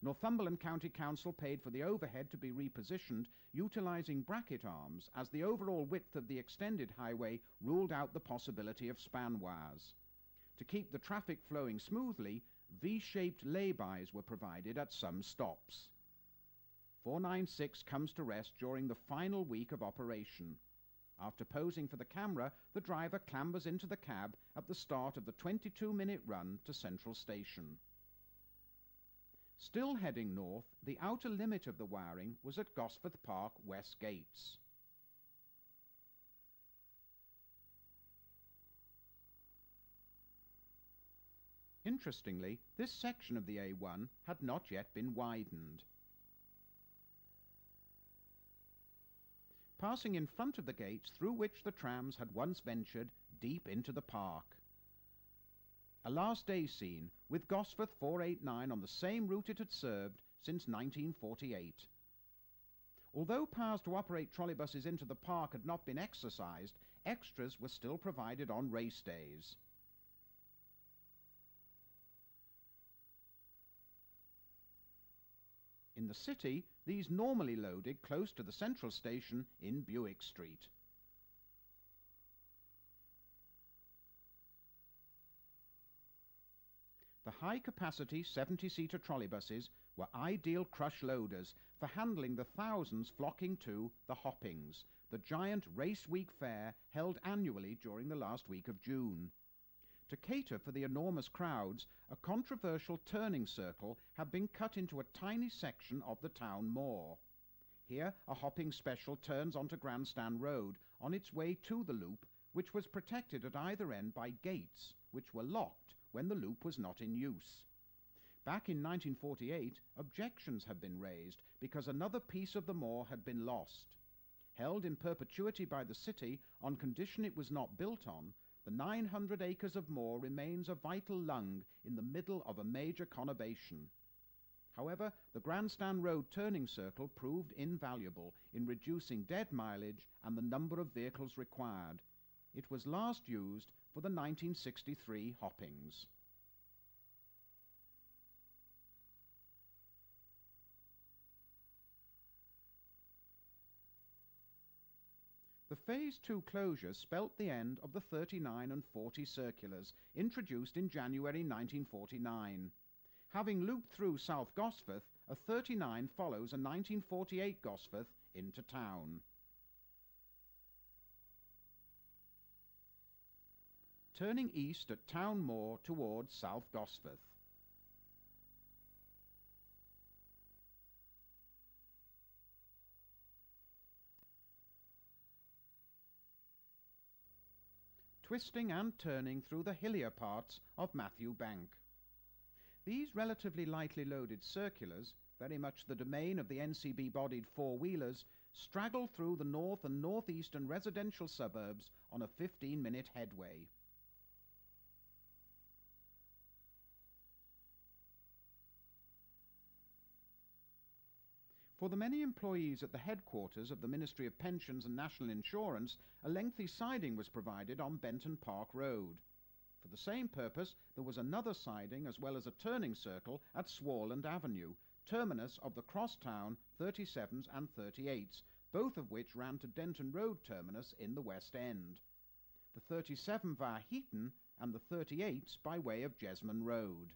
Northumberland County Council paid for the overhead to be repositioned, utilising bracket arms, as the overall width of the extended highway ruled out the possibility of span wires. To keep the traffic flowing smoothly, V-shaped laybys were provided at some stops. 496 comes to rest during the final week of operation. After posing for the camera, the driver clambers into the cab at the start of the 22-minute run to Central Station. Still heading north, the outer limit of the wiring was at Gosforth Park West Gates. Interestingly, this section of the A1 had not yet been widened. Passing in front of the gates through which the trams had once ventured deep into the park. A last day scene, with Gosforth 489 on the same route it had served since 1948. Although powers to operate trolleybuses into the park had not been exercised, extras were still provided on race days. In the city, these normally loaded close to the Central Station in Buick Street. The high-capacity 70-seater trolleybuses were ideal crush loaders for handling the thousands flocking to the Hoppings, the giant race week fair held annually during the last week of June. To cater for the enormous crowds, a controversial turning circle had been cut into a tiny section of the town moor. Here a hopping special turns onto Grandstand Road on its way to the loop, which was protected at either end by gates, which were locked when the loop was not in use. Back in 1948, objections had been raised because another piece of the moor had been lost. Held in perpetuity by the city on condition it was not built on, the 900 acres of moor remains a vital lung in the middle of a major conurbation. However, the Grandstand Road turning circle proved invaluable in reducing dead mileage and the number of vehicles required. It was last used for the 1963 hoppings. The Phase 2 closure spelt the end of the 39 and 40 circulars introduced in January 1949. Having looped through South Gosforth, a 39 follows a 1948 Gosforth into town. Turning east at Town Moor towards South Gosforth. Twisting and turning through the hillier parts of Matthew Bank. These relatively lightly loaded circulars, very much the domain of the NCB-bodied four-wheelers, straggle through the north and northeastern residential suburbs on a 15-minute headway. For the many employees at the headquarters of the Ministry of Pensions and National Insurance, a lengthy siding was provided on Benton Park Road. For the same purpose, there was another siding as well as a turning circle at Swarland Avenue, terminus of the crosstown 37s and 38s, both of which ran to Denton Road terminus in the West End. The 37 via Heaton and the 38s by way of Jesmond Road.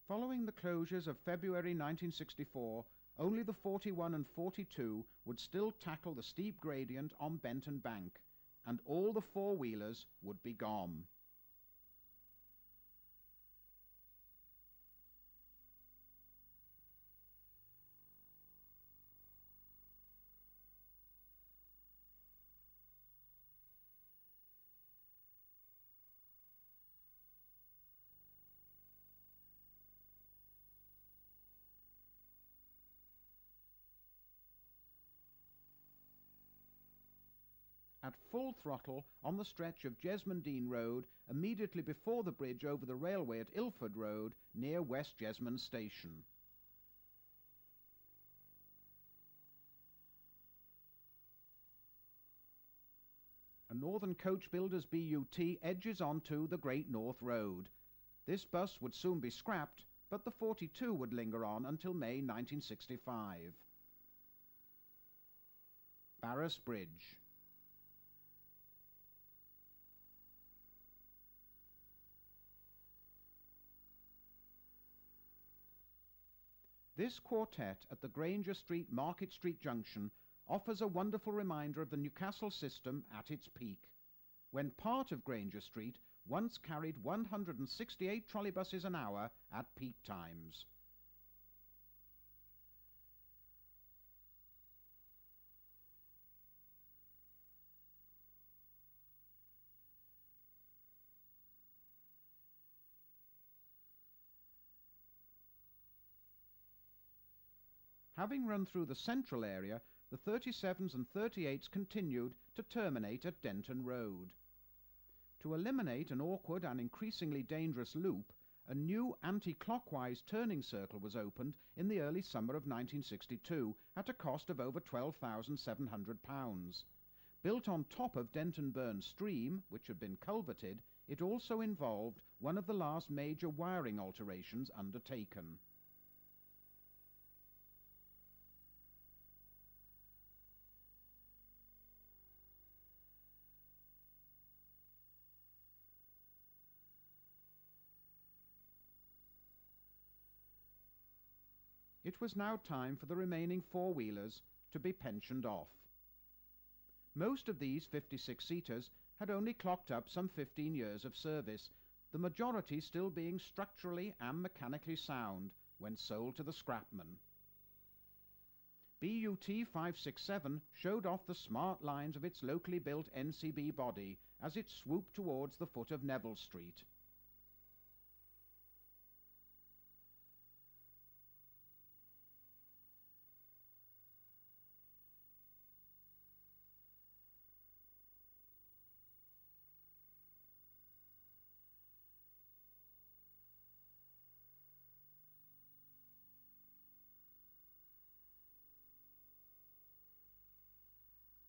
Following the closures of February 1964, only the 41 and 42 would still tackle the steep gradient on Benton Bank, and all the four-wheelers would be gone. At full throttle on the stretch of Jesmondine Road immediately before the bridge over the railway at Ilford Road near West Jesmond Station. A Northern Coach Builders BUT edges onto the Great North Road. This bus would soon be scrapped, but the 42 would linger on until May 1965. Barras Bridge. This quartet at the Granger Street Market Street junction offers a wonderful reminder of the Newcastle system at its peak, when part of Granger Street once carried 168 trolleybuses an hour at peak times. Having run through the central area, the 37s and 38s continued to terminate at Denton Road. To eliminate an awkward and increasingly dangerous loop, a new anti-clockwise turning circle was opened in the early summer of 1962 at a cost of over £12,700. Built on top of Denton Burn Stream, which had been culverted, it also involved one of the last major wiring alterations undertaken. It was now time for the remaining four-wheelers to be pensioned off. Most of these 56-seaters had only clocked up some 15 years of service, the majority still being structurally and mechanically sound when sold to the scrapman. BUT 567 showed off the smart lines of its locally built NCB body as it swooped towards the foot of Neville Street.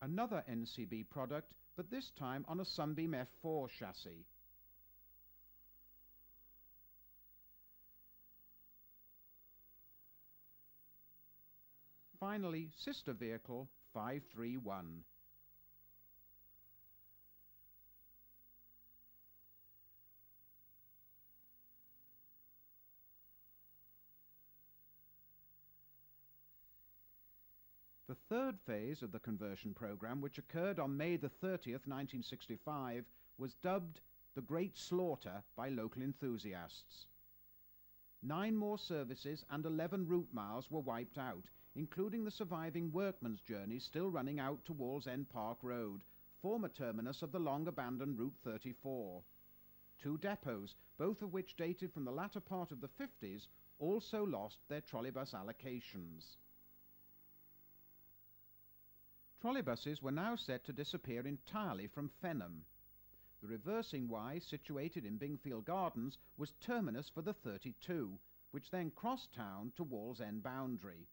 Another NCB product, but this time on a Sunbeam F4 chassis. Finally, sister vehicle 531. The third phase of the conversion program, which occurred on May the 30th, 1965, was dubbed the Great Slaughter by local enthusiasts. 9 more services and 11 route miles were wiped out, including the surviving workmen's journey still running out to Wallsend Park Road, former terminus of the long-abandoned Route 34. 2 depots, both of which dated from the latter part of the 50s, also lost their trolleybus allocations. Trolleybuses were now set to disappear entirely from Fenham. The reversing Y, situated in Bingfield Gardens, was terminus for the 32, which then crossed town to Wallsend boundary.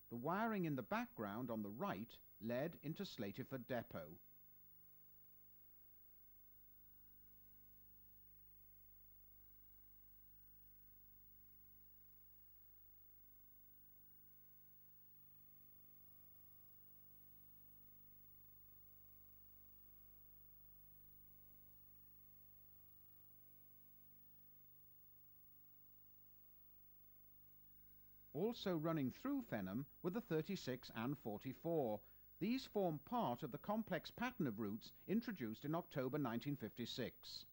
The wiring in the background on the right led into Slateford Depot. Also running through Fenham were the 36 and 44. These form part of the complex pattern of routes introduced in October 1956.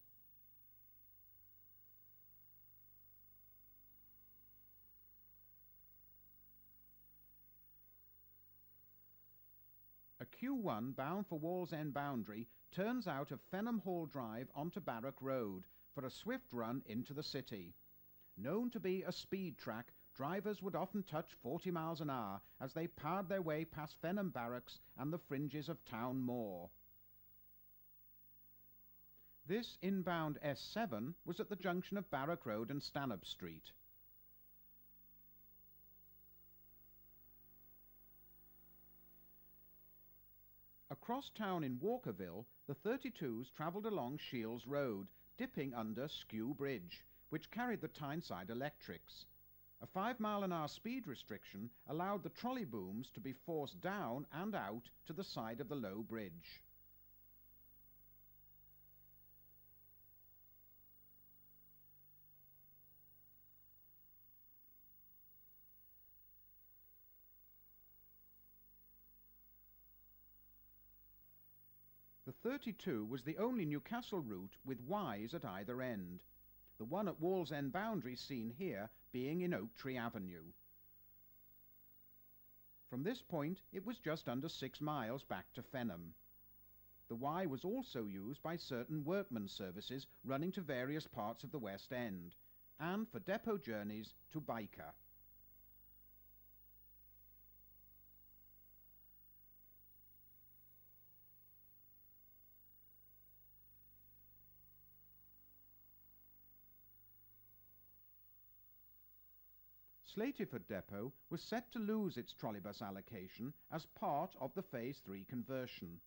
A Q1 bound for Wallsend boundary turns out of Fenham Hall Drive onto Barrack Road for a swift run into the city. Known to be a speed track, drivers would often touch 40 miles an hour as they powered their way past Fenham Barracks and the fringes of Town Moor. This inbound S7 was at the junction of Barrack Road and Stanhope Street. Across town in Walkerville, the 32s travelled along Shields Road, dipping under Skew Bridge, which carried the Tyneside Electrics. A 5-mile-an-hour speed restriction allowed the trolley booms to be forced down and out to the side of the low bridge. The 32 was the only Newcastle route with Ys at either end. The one at Wallsend boundary seen here being in Oak Tree Avenue. From this point it was just under 6 miles back to Fenham. The Y was also used by certain workmen's services running to various parts of the West End, and for depot journeys to Byker. Slateyford depot was set to lose its trolleybus allocation as part of the Phase 3 conversion.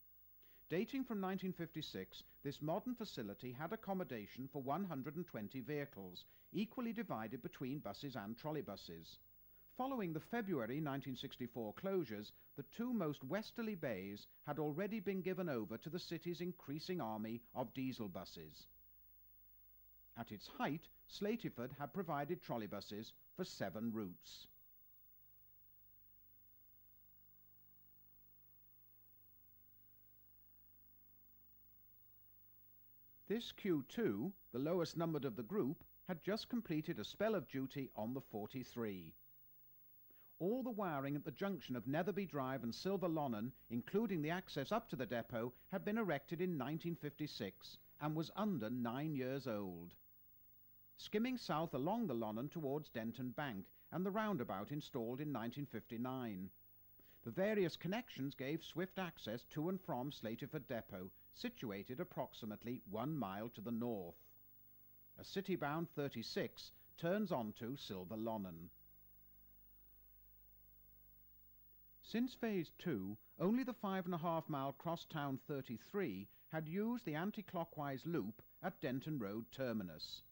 Dating from 1956, this modern facility had accommodation for 120 vehicles, equally divided between buses and trolleybuses. Following the February 1964 closures, the two most westerly bays had already been given over to the city's increasing army of diesel buses. At its height, Slateyford had provided trolleybuses for 7 routes. This Q2, the lowest numbered of the group, had just completed a spell of duty on the 43. All the wiring at the junction of Netherby Drive and Silver Lonnon, including the access up to the depot, had been erected in 1956 and was under 9 years old. Skimming south along the Lonnon towards Denton Bank and the roundabout installed in 1959. The various connections gave swift access to and from Slateyford depot, situated approximately 1 mile to the north. A city-bound 36 turns onto Silver Lonnon. Since Phase 2, only the 5.5-mile crosstown 33 had used the anti-clockwise loop at Denton Road terminus.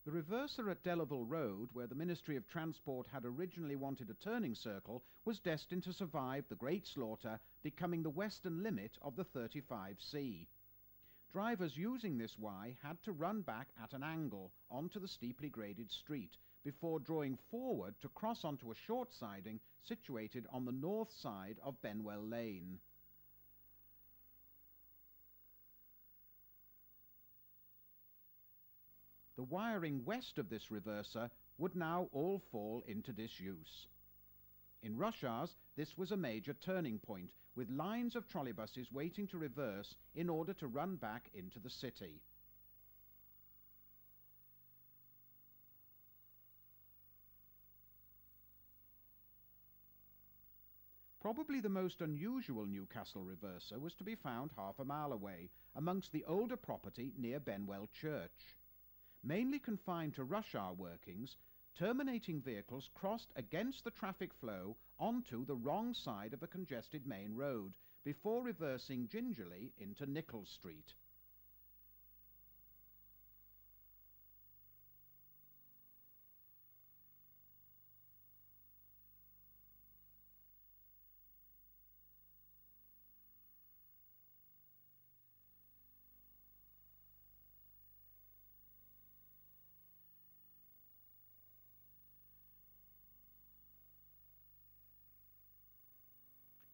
The reverser at Delaval Road, where the Ministry of Transport had originally wanted a turning circle, was destined to survive the Great Slaughter, becoming the western limit of the 35C. Drivers using this Y had to run back at an angle onto the steeply graded street before drawing forward to cross onto a short siding situated on the north side of Benwell Lane. The wiring west of this reverser would now all fall into disuse. In rush hours, this was a major turning point, with lines of trolleybuses waiting to reverse in order to run back into the city. Probably the most unusual Newcastle reverser was to be found half a mile away, amongst the older property near Benwell Church. Mainly confined to rush hour workings, terminating vehicles crossed against the traffic flow onto the wrong side of a congested main road before reversing gingerly into Nicholl Street.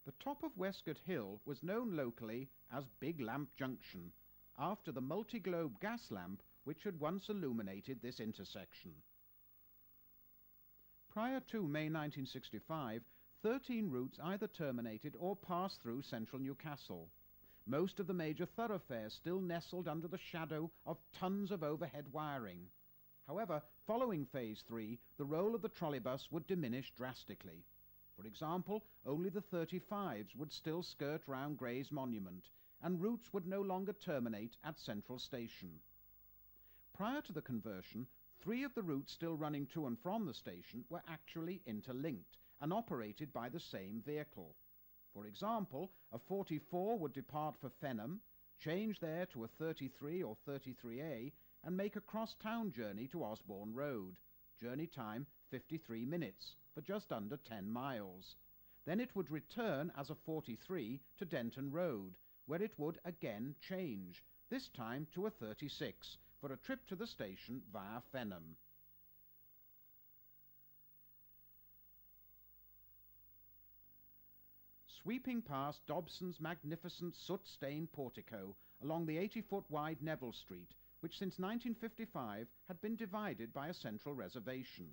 The top of Westgate Hill was known locally as Big Lamp Junction, after the multi-globe gas lamp which had once illuminated this intersection. Prior to May 1965, 13 routes either terminated or passed through central Newcastle. Most of the major thoroughfares still nestled under the shadow of tons of overhead wiring. However, following Phase 3, the role of the trolleybus would diminish drastically. For example, only the 35s would still skirt round Gray's Monument, and routes would no longer terminate at Central Station. Prior to the conversion, 3 of the routes still running to and from the station were actually interlinked and operated by the same vehicle. For example, a 44 would depart for Fenham, change there to a 33 or 33A, and make a cross-town journey to Osborne Road. Journey time 53 minutes, for just under 10 miles. Then it would return as a 43 to Denton Road, where it would again change, this time to a 36, for a trip to the station via Fenham. Sweeping past Dobson's magnificent soot-stained portico along the 80-foot wide Neville Street, which since 1955 had been divided by a central reservation.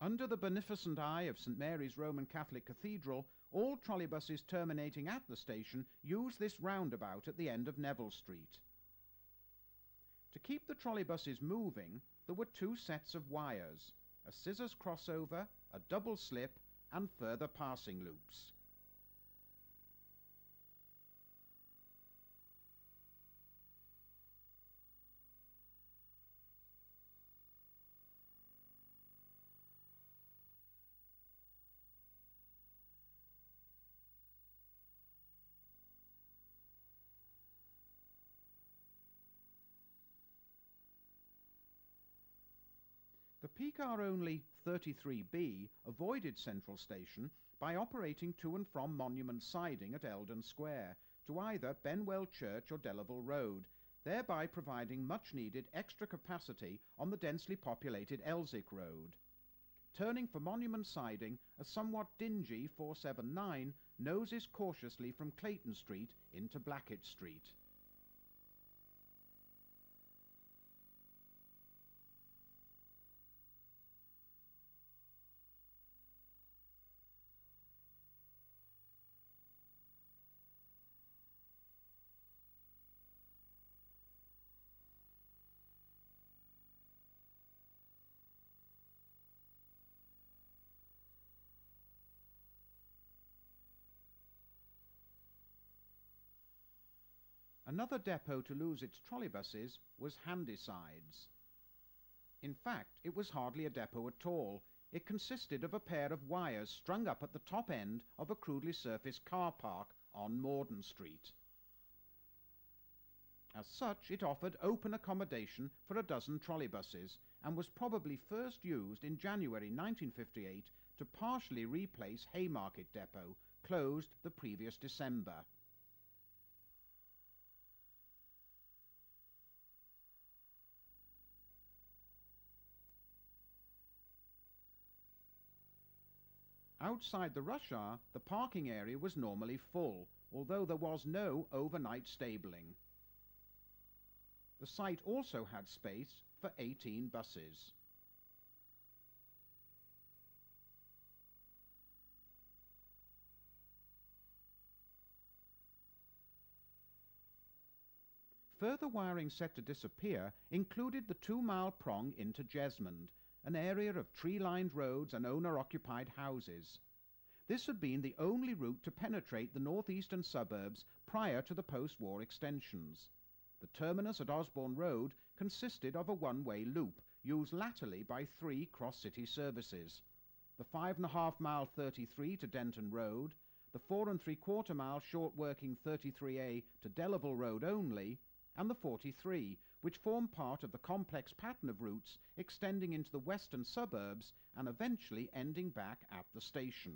Under the beneficent eye of St Mary's Roman Catholic Cathedral, all trolleybuses terminating at the station use this roundabout at the end of Neville Street. To keep the trolleybuses moving, there were 2 sets of wires, a scissors crossover, a double slip, and further passing loops. The P-car-only 33B avoided Central Station by operating to and from Monument Siding at Eldon Square to either Benwell Church or Delaval Road, thereby providing much-needed extra capacity on the densely populated Elsick Road. Turning for Monument Siding, a somewhat dingy 479 noses cautiously from Clayton Street into Blackett Street. Another depot to lose its trolleybuses was Handysides. In fact, it was hardly a depot at all. It consisted of a pair of wires strung up at the top end of a crudely surfaced car park on Morden Street. As such, it offered open accommodation for a dozen trolleybuses and was probably first used in January 1958 to partially replace Haymarket Depot, closed the previous December. Outside the rush hour, the parking area was normally full, although there was no overnight stabling. The site also had space for 18 buses. Further wiring set to disappear included the 2-mile prong into Jesmond, an area of tree-lined roads and owner-occupied houses. This had been the only route to penetrate the northeastern suburbs prior to the post-war extensions. The terminus at Osborne Road consisted of a one-way loop, used latterly by 3 cross-city services. The 5.5-mile 33 to Denton Road, the 4.75-mile short-working 33A to Delaval Road only, and the 43, which formed part of the complex pattern of routes extending into the western suburbs and eventually ending back at the station.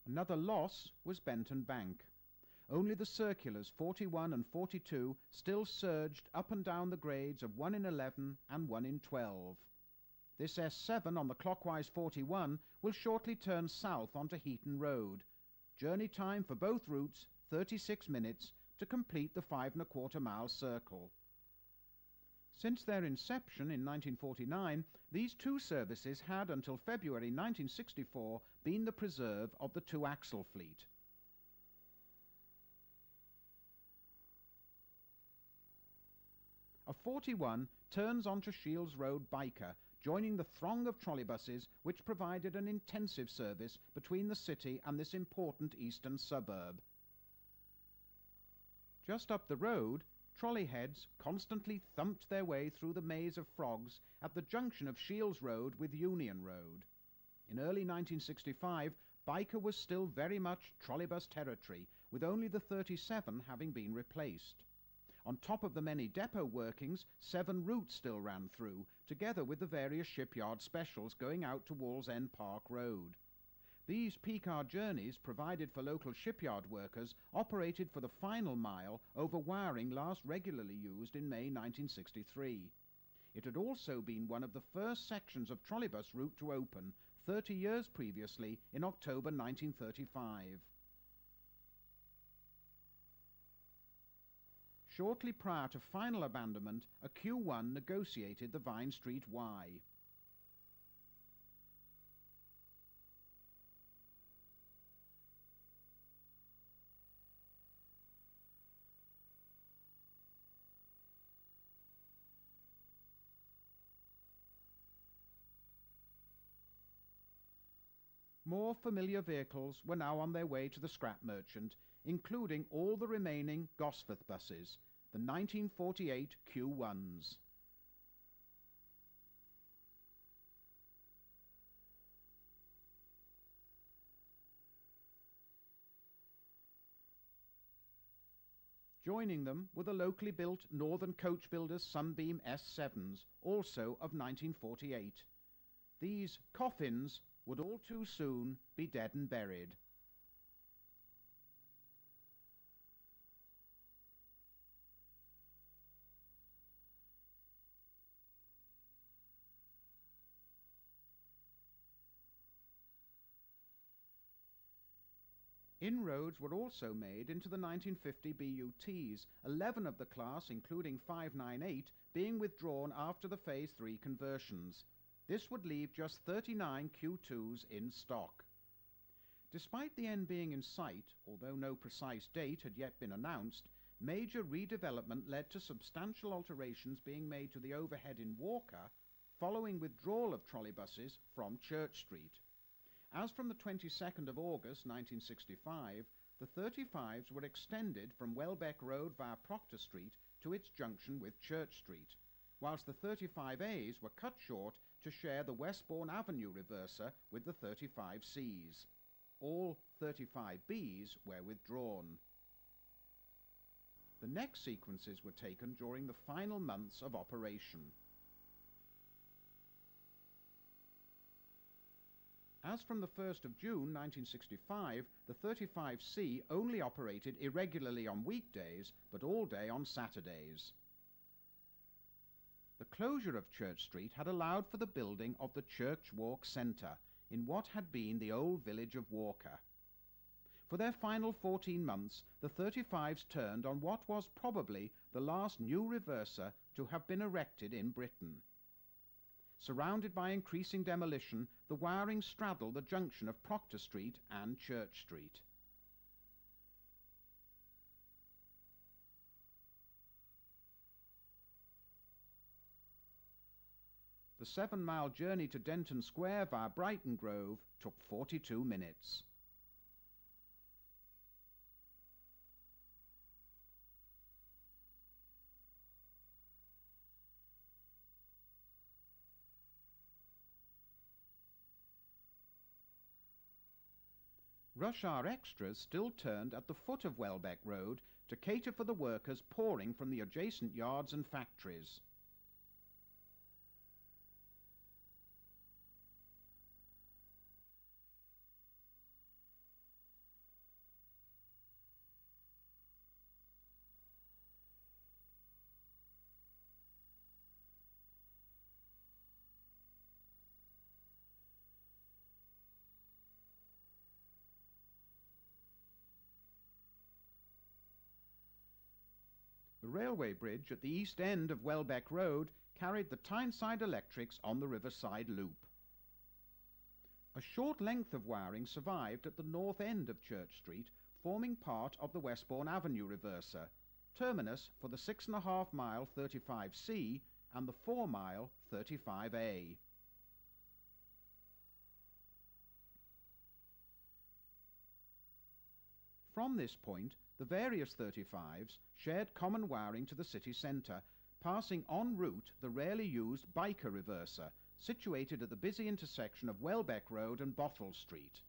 Another loss was Benton Bank. Only the circulars 41 and 42 still surged up and down the grades of 1 in 11 and 1 in 12. This S7 on the clockwise 41 will shortly turn south onto Heaton Road. Journey time for both routes, 36 minutes, to complete the 5.25-mile circle. Since their inception in 1949, these 2 services had until February 1964 been the preserve of the 2-axle fleet. A 41 turns onto Shields Road Byker, joining the throng of trolleybuses which provided an intensive service between the city and this important eastern suburb. Just up the road, trolley heads constantly thumped their way through the maze of frogs at the junction of Shields Road with Union Road. In early 1965, Byker was still very much trolleybus territory, with only the 37 having been replaced. On top of the many depot workings, 7 routes still ran through, together with the various shipyard specials going out to Wallsend Park Road. These P-car journeys, provided for local shipyard workers, operated for the final mile over wiring last regularly used in May 1963. It had also been one of the first sections of trolleybus route to open, 30 years previously, in October 1935. Shortly prior to final abandonment, a Q1 negotiated the Vine Street Y. More familiar vehicles were now on their way to the scrap merchant, including all the remaining Gosforth buses, the 1948 Q1s. Joining them were the locally built Northern Coach Builders Sunbeam S7s, also of 1948. These coffins would all too soon be dead and buried. Inroads were also made into the 1950 BUTs, 11 of the class, including 598, being withdrawn after the Phase 3 conversions. This would leave just 39 Q2s in stock. Despite the end being in sight, although no precise date had yet been announced, major redevelopment led to substantial alterations being made to the overhead in Walker, following withdrawal of trolleybuses from Church Street. As from the 22nd of August 1965, the 35s were extended from Welbeck Road via Proctor Street to its junction with Church Street, whilst the 35As were cut short to share the Westbourne Avenue reverser with the 35Cs. All 35Bs were withdrawn. The next sequences were taken during the final months of operation. As from the 1st of June 1965, the 35C only operated irregularly on weekdays, but all day on Saturdays. The closure of Church Street had allowed for the building of the Church Walk Centre in what had been the old village of Walker. For their final 14 months, the 35s turned on what was probably the last new reverser to have been erected in Britain. Surrounded by increasing demolition, the wiring straddled the junction of Proctor Street and Church Street. The 7-mile journey to Denton Square via Brighton Grove took 42 minutes. Rush hour extras still turned at the foot of Welbeck Road to cater for the workers pouring from the adjacent yards and factories. The railway bridge at the east end of Welbeck Road carried the Tyneside Electrics on the Riverside Loop. A short length of wiring survived at the north end of Church Street, forming part of the Westbourne Avenue reverser, terminus for the 6.5-mile 35C and the 4-mile 35A. From this point, the various 35s shared common wiring to the city centre, passing en route the rarely used biker reverser, situated at the busy intersection of Welbeck Road and Bottle Street.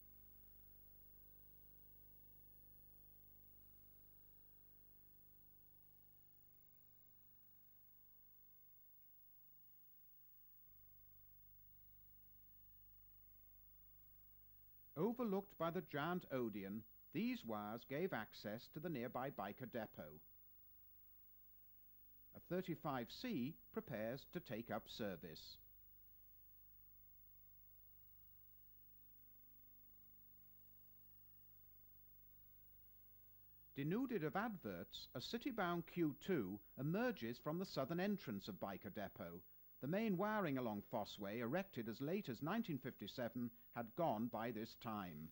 Overlooked by the giant Odeon, these wires gave access to the nearby biker depot. A 35C prepares to take up service. Denuded of adverts, a city-bound Q2 emerges from the southern entrance of biker depot. The main wiring along Fossway, erected as late as 1957, had gone by this time.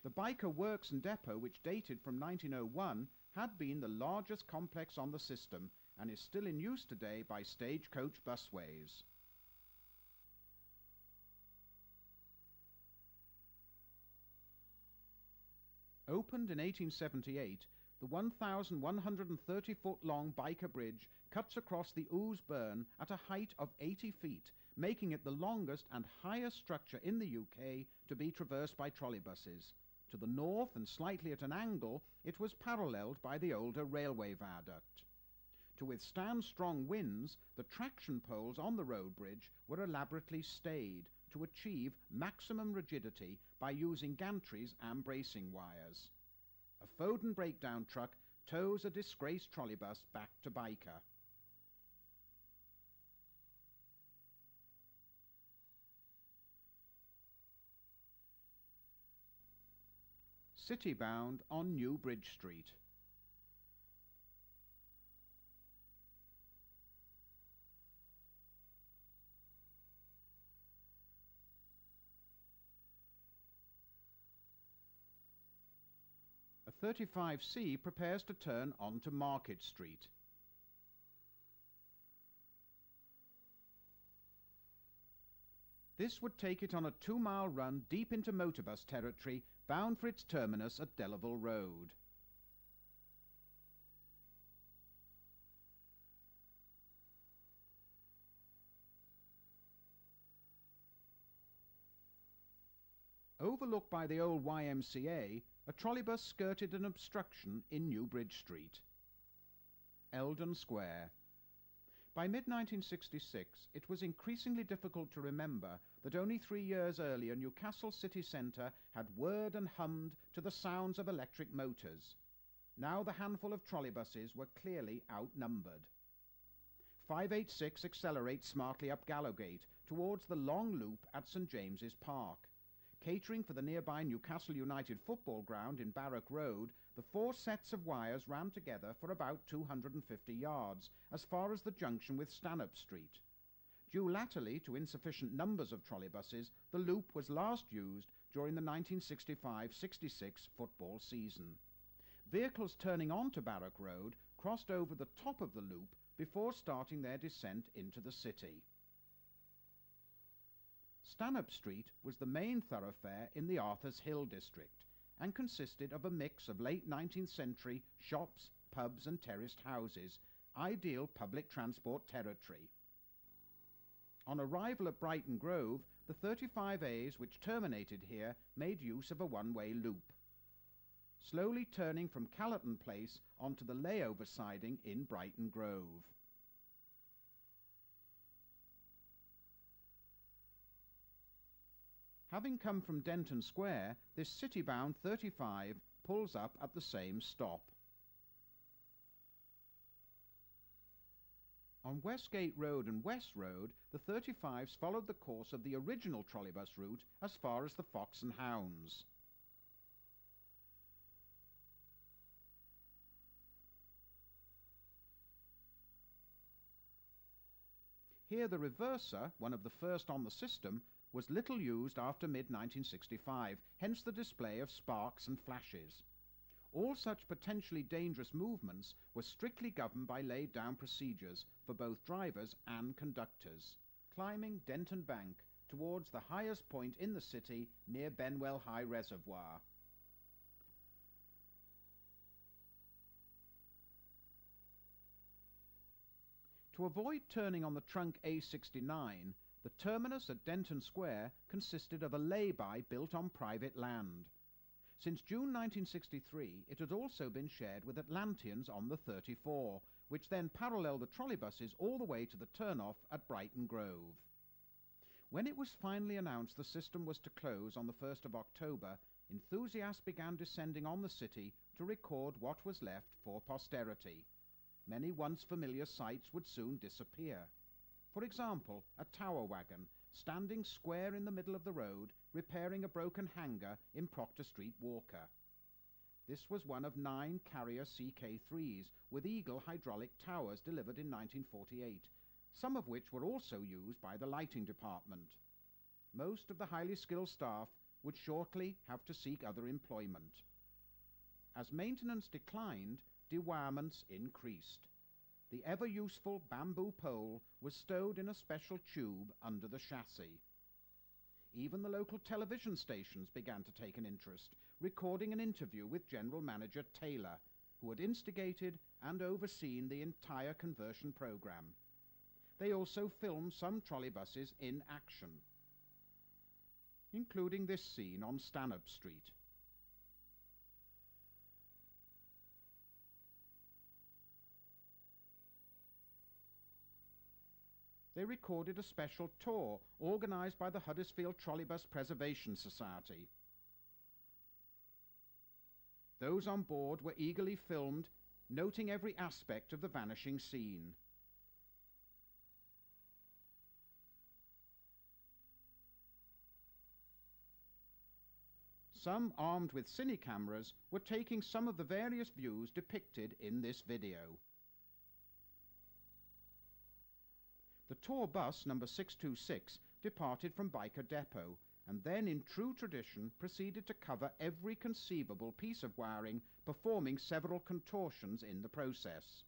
The biker works and depot, which dated from 1901, had been the largest complex on the system and is still in use today by stagecoach busways. Opened in 1878, the 1,130-foot-long biker bridge cuts across the Ouse Burn at a height of 80 feet, making it the longest and highest structure in the UK to be traversed by trolleybuses. To the north and slightly at an angle, it was paralleled by the older railway viaduct. To withstand strong winds, the traction poles on the road bridge were elaborately stayed to achieve maximum rigidity by using gantries and bracing wires. A Foden breakdown truck tows a disgraced trolleybus back to Byker. City-bound on New Bridge Street. A 35C prepares to turn onto Market Street. This would take it on a 2-mile run deep into motorbus territory, bound for its terminus at Delaval Road. Overlooked by the old YMCA, a trolleybus skirted an obstruction in New Bridge Street. Eldon Square. By mid-1966, it was increasingly difficult to remember that only 3 years earlier Newcastle city centre had whirred and hummed to the sounds of electric motors. Now the handful of trolleybuses were clearly outnumbered. 586 accelerates smartly up Gallowgate towards the long loop at St James's Park. Catering for the nearby Newcastle United football ground in Barrack Road, the 4 sets of wires ran together for about 250 yards, as far as the junction with Stanhope Street. Due latterly to insufficient numbers of trolleybuses, the loop was last used during the 1965-66 football season. Vehicles turning onto Barrack Road crossed over the top of the loop before starting their descent into the city. Stanhope Street was the main thoroughfare in the Arthur's Hill district and consisted of a mix of late 19th century shops, pubs and terraced houses, ideal public transport territory. On arrival at Brighton Grove, the 35As which terminated here made use of a one-way loop, slowly turning from Callerton Place onto the layover siding in Brighton Grove. Having come from Denton Square, this city-bound 35 pulls up at the same stop. On Westgate Road and West Road, the 35s followed the course of the original trolleybus route as far as the Fox and Hounds. Here the reverser, one of the first on the system, was little used after mid-1965, hence the display of sparks and flashes. All such potentially dangerous movements were strictly governed by laid-down procedures for both drivers and conductors. Climbing Denton Bank towards the highest point in the city near Benwell High Reservoir. To avoid turning on the trunk A69, the terminus at Denton Square consisted of a lay-by built on private land. Since June 1963, it had also been shared with Atlanteans on the 34, which then paralleled the trolleybuses all the way to the turn-off at Brighton Grove. When it was finally announced the system was to close on the 1st of October, enthusiasts began descending on the city to record what was left for posterity. Many once familiar sights would soon disappear. For example, a tower wagon, standing square in the middle of the road, repairing a broken hangar in Proctor Street, Walker. This was one of 9 Carrier CK3s with Eagle hydraulic towers delivered in 1948, some of which were also used by the lighting department. Most of the highly skilled staff would shortly have to seek other employment. As maintenance declined, dewirements increased. The ever-useful bamboo pole was stowed in a special tube under the chassis. Even the local television stations began to take an interest, recording an interview with General Manager Taylor, who had instigated and overseen the entire conversion program. They also filmed some trolleybuses in action, including this scene on Stanhope Street. they recorded a special tour organised by the Huddersfield Trolleybus Preservation Society. Those on board were eagerly filmed, noting every aspect of the vanishing scene. Some, armed with cine cameras, were taking some of the various views depicted in this video. The tour bus number 626 departed from Byker Depot and then, in true tradition, proceeded to cover every conceivable piece of wiring, performing several contortions in the process.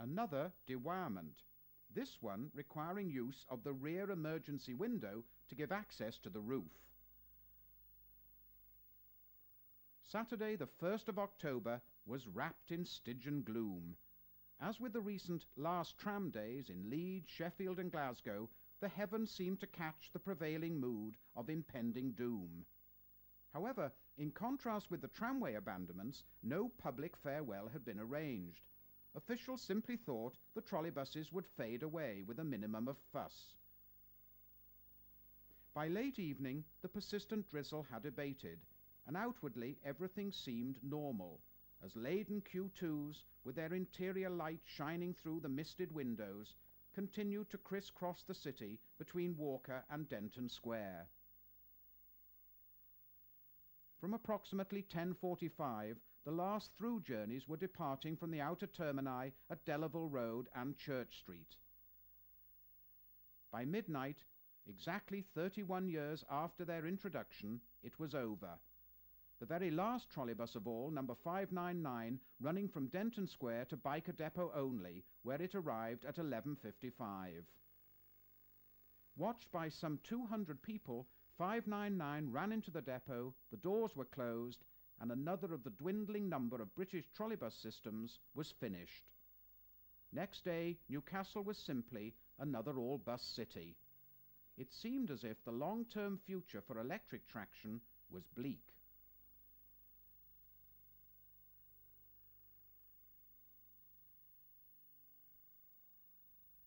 Another dewirement, this one requiring use of the rear emergency window to give access to the roof. Saturday the 1st of October was wrapped in Stygian gloom. As with the recent last tram days in Leeds, Sheffield and Glasgow, the heavens seemed to catch the prevailing mood of impending doom. However, in contrast with the tramway abandonments, no public farewell had been arranged. Officials simply thought the trolleybuses would fade away with a minimum of fuss. By late evening, the persistent drizzle had abated, and outwardly everything seemed normal, as laden Q2s, with their interior light shining through the misted windows, continued to criss-cross the city between Walker and Denton Square. From approximately 10:45, the last through journeys were departing from the outer termini at Delaval Road and Church Street. By midnight, exactly 31 years after their introduction, it was over. The very last trolleybus of all, number 599, running from Denton Square to Byker Depot only, where it arrived at 11:55. Watched by some 200 people, 599 ran into the depot, the doors were closed, and another of the dwindling number of British trolleybus systems was finished. Next day, Newcastle was simply another all-bus city. It seemed as if the long-term future for electric traction was bleak.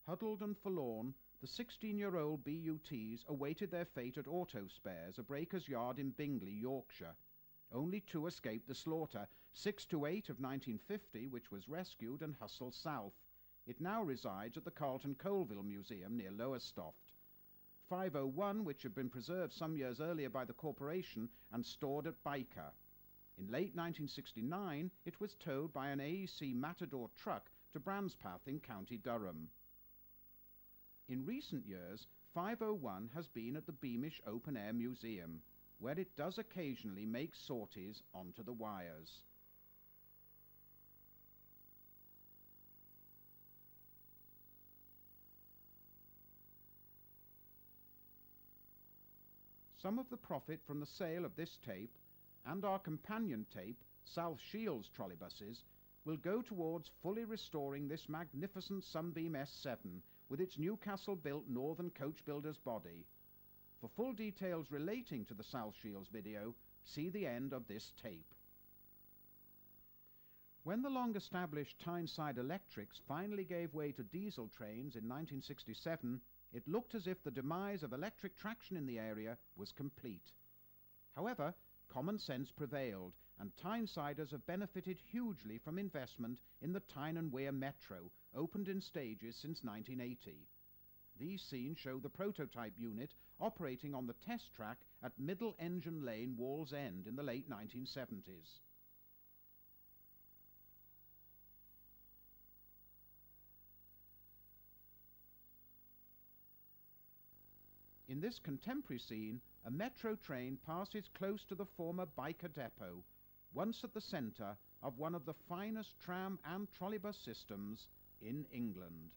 Huddled and forlorn, the 16-year-old BUTs awaited their fate at Auto Spares, a breaker's yard in Bingley, Yorkshire. Only two escaped the slaughter, 628 of 1950, which was rescued, and Hustle South. It now resides at the Carlton Colville Museum near Lowestoft. 501, which had been preserved some years earlier by the corporation and stored at Byker. In late 1969, it was towed by an AEC Matador truck to Brandspath in County Durham. In recent years, 501 has been at the Beamish Open Air Museum, where it does occasionally make sorties onto the wires. Some of the profit from the sale of this tape and our companion tape, South Shields Trolleybuses, will go towards fully restoring this magnificent Sunbeam S7 with its Newcastle-built Northern Coach Builders body. For full details relating to the South Shields video, see the end of this tape. When the long-established Tyneside Electrics finally gave way to diesel trains in 1967, it looked as if the demise of electric traction in the area was complete. However, common sense prevailed, and Tynesiders have benefited hugely from investment in the Tyne and Wear Metro, opened in stages since 1980. These scenes show the prototype unit operating on the test track at Middle Engine Lane, Wall's End, in the late 1970s. In this contemporary scene, a metro train passes close to the former Byker Depot, once at the centre of one of the finest tram and trolleybus systems in England.